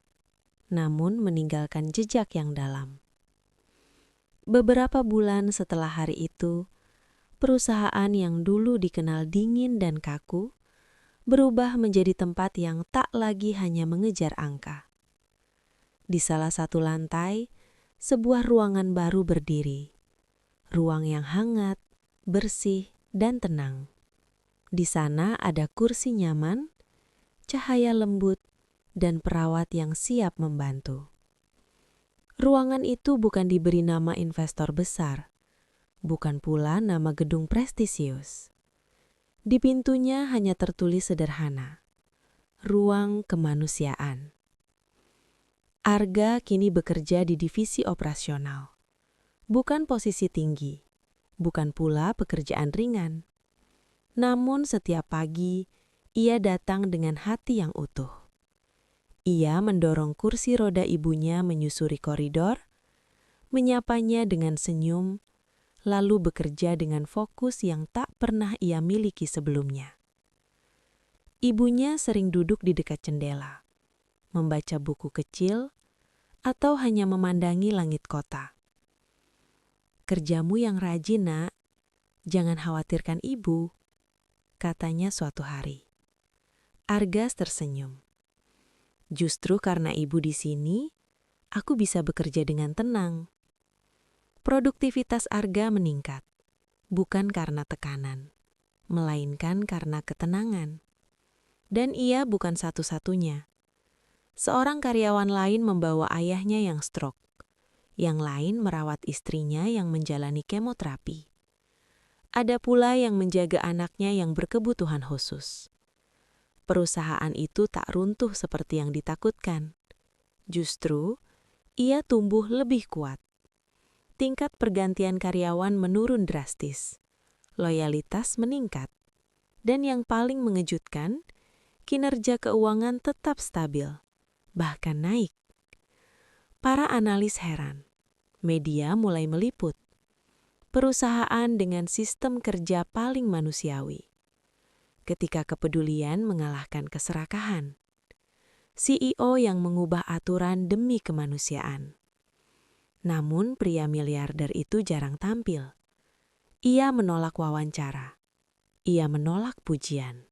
namun meninggalkan jejak yang dalam. Beberapa bulan setelah hari itu, perusahaan yang dulu dikenal dingin dan kaku, berubah menjadi tempat yang tak lagi hanya mengejar angka. Di salah satu lantai, sebuah ruangan baru berdiri. Ruang yang hangat, bersih, dan tenang. Di sana ada kursi nyaman, cahaya lembut, dan perawat yang siap membantu. Ruangan itu bukan diberi nama investor besar, bukan pula nama gedung prestisius. Di pintunya hanya tertulis sederhana, "Ruang Kemanusiaan." Arga kini bekerja di divisi operasional. Bukan posisi tinggi, bukan pula pekerjaan ringan. Namun setiap pagi, ia datang dengan hati yang utuh. Ia mendorong kursi roda ibunya menyusuri koridor, menyapanya dengan senyum, lalu bekerja dengan fokus yang tak pernah ia miliki sebelumnya. Ibunya sering duduk di dekat jendela, membaca buku kecil, atau hanya memandangi langit kota. "Kerjamu yang rajin, Nak. Jangan khawatirkan ibu," katanya suatu hari. Argas tersenyum. "Justru karena ibu di sini, aku bisa bekerja dengan tenang." Produktivitas Arga meningkat, bukan karena tekanan, melainkan karena ketenangan. Dan ia bukan satu-satunya. Seorang karyawan lain membawa ayahnya yang stroke, yang lain merawat istrinya yang menjalani kemoterapi. Ada pula yang menjaga anaknya yang berkebutuhan khusus. Perusahaan itu tak runtuh seperti yang ditakutkan. Justru, ia tumbuh lebih kuat. Tingkat pergantian karyawan menurun drastis. Loyalitas meningkat. Dan yang paling mengejutkan, kinerja keuangan tetap stabil, bahkan naik. Para analis heran. Media mulai meliput. Perusahaan dengan sistem kerja paling manusiawi. Ketika kepedulian mengalahkan keserakahan. CEO yang mengubah aturan demi kemanusiaan. Namun pria miliarder itu jarang tampil. Ia menolak wawancara. Ia menolak pujian.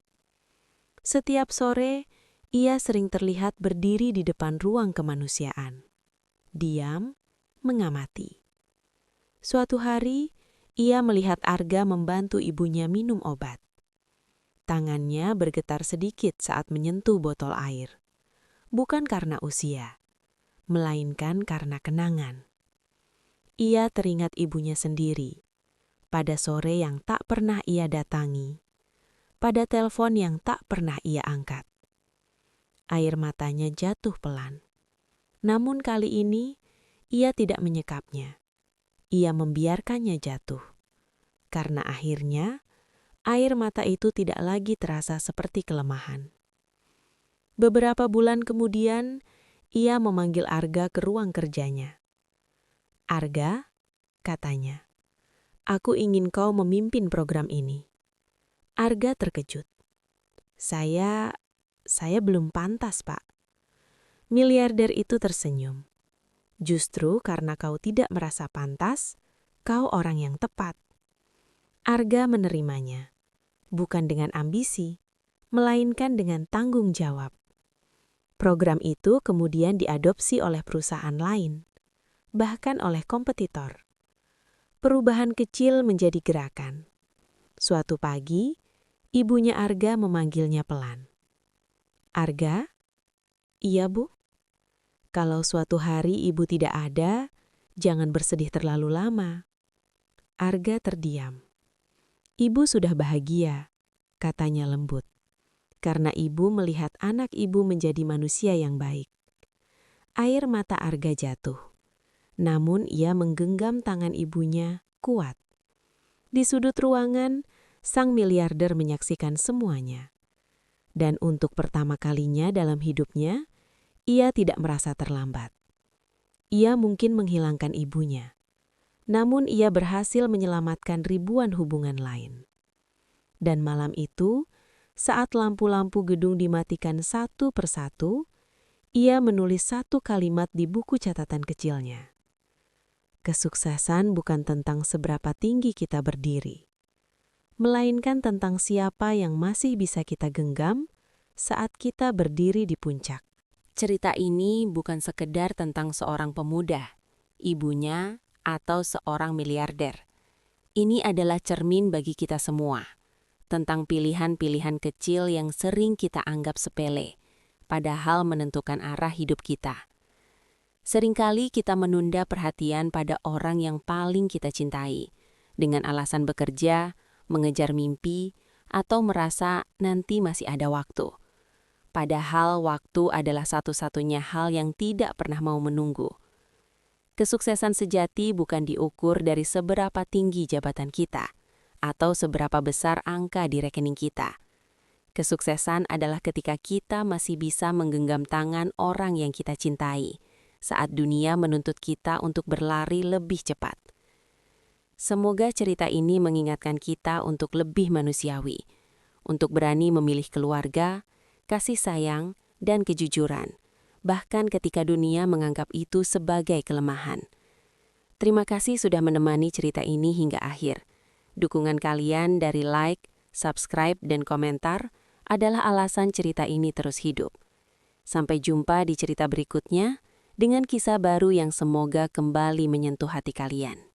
Setiap sore, ia sering terlihat berdiri di depan ruang kemanusiaan. Diam, mengamati. Suatu hari, ia melihat Arga membantu ibunya minum obat. Tangannya bergetar sedikit saat menyentuh botol air. Bukan karena usia, melainkan karena kenangan. Ia teringat ibunya sendiri, pada sore yang tak pernah ia datangi, pada telepon yang tak pernah ia angkat. Air matanya jatuh pelan. Namun kali ini, ia tidak menyekapnya. Ia membiarkannya jatuh. Karena akhirnya, air mata itu tidak lagi terasa seperti kelemahan. Beberapa bulan kemudian, ia memanggil Arga ke ruang kerjanya. "Arga," katanya, "aku ingin kau memimpin program ini." Arga terkejut. Saya belum pantas, Pak." Miliarder itu tersenyum. "Justru karena kau tidak merasa pantas, kau orang yang tepat." Arga menerimanya, bukan dengan ambisi, melainkan dengan tanggung jawab. Program itu kemudian diadopsi oleh perusahaan lain, bahkan oleh kompetitor. Perubahan kecil menjadi gerakan. Suatu pagi, ibunya Arga memanggilnya pelan. "Arga?" "Iya, Bu." "Kalau suatu hari ibu tidak ada, jangan bersedih terlalu lama." Arga terdiam. "Ibu sudah bahagia," katanya lembut. "Karena ibu melihat anak ibu menjadi manusia yang baik." Air mata Arga jatuh. Namun ia menggenggam tangan ibunya kuat. Di sudut ruangan, sang miliarder menyaksikan semuanya. Dan untuk pertama kalinya dalam hidupnya, ia tidak merasa terlambat. Ia mungkin menghilangkan ibunya. Namun ia berhasil menyelamatkan ribuan hubungan lain. Dan malam itu, saat lampu-lampu gedung dimatikan satu persatu, ia menulis satu kalimat di buku catatan kecilnya. "Kesuksesan bukan tentang seberapa tinggi kita berdiri, melainkan tentang siapa yang masih bisa kita genggam saat kita berdiri di puncak." Cerita ini bukan sekedar tentang seorang pemuda, ibunya, atau seorang miliarder. Ini adalah cermin bagi kita semua, tentang pilihan-pilihan kecil yang sering kita anggap sepele, padahal menentukan arah hidup kita. Seringkali kita menunda perhatian pada orang yang paling kita cintai, dengan alasan bekerja, mengejar mimpi, atau merasa nanti masih ada waktu. Padahal waktu adalah satu-satunya hal yang tidak pernah mau menunggu. Kesuksesan sejati bukan diukur dari seberapa tinggi jabatan kita, atau seberapa besar angka di rekening kita. Kesuksesan adalah ketika kita masih bisa menggenggam tangan orang yang kita cintai, saat dunia menuntut kita untuk berlari lebih cepat. Semoga cerita ini mengingatkan kita untuk lebih manusiawi, untuk berani memilih keluarga, kasih sayang, dan kejujuran, bahkan ketika dunia menganggap itu sebagai kelemahan. Terima kasih sudah menemani cerita ini hingga akhir. Dukungan kalian dari like, subscribe, dan komentar adalah alasan cerita ini terus hidup. Sampai jumpa di cerita berikutnya dengan kisah baru yang semoga kembali menyentuh hati kalian.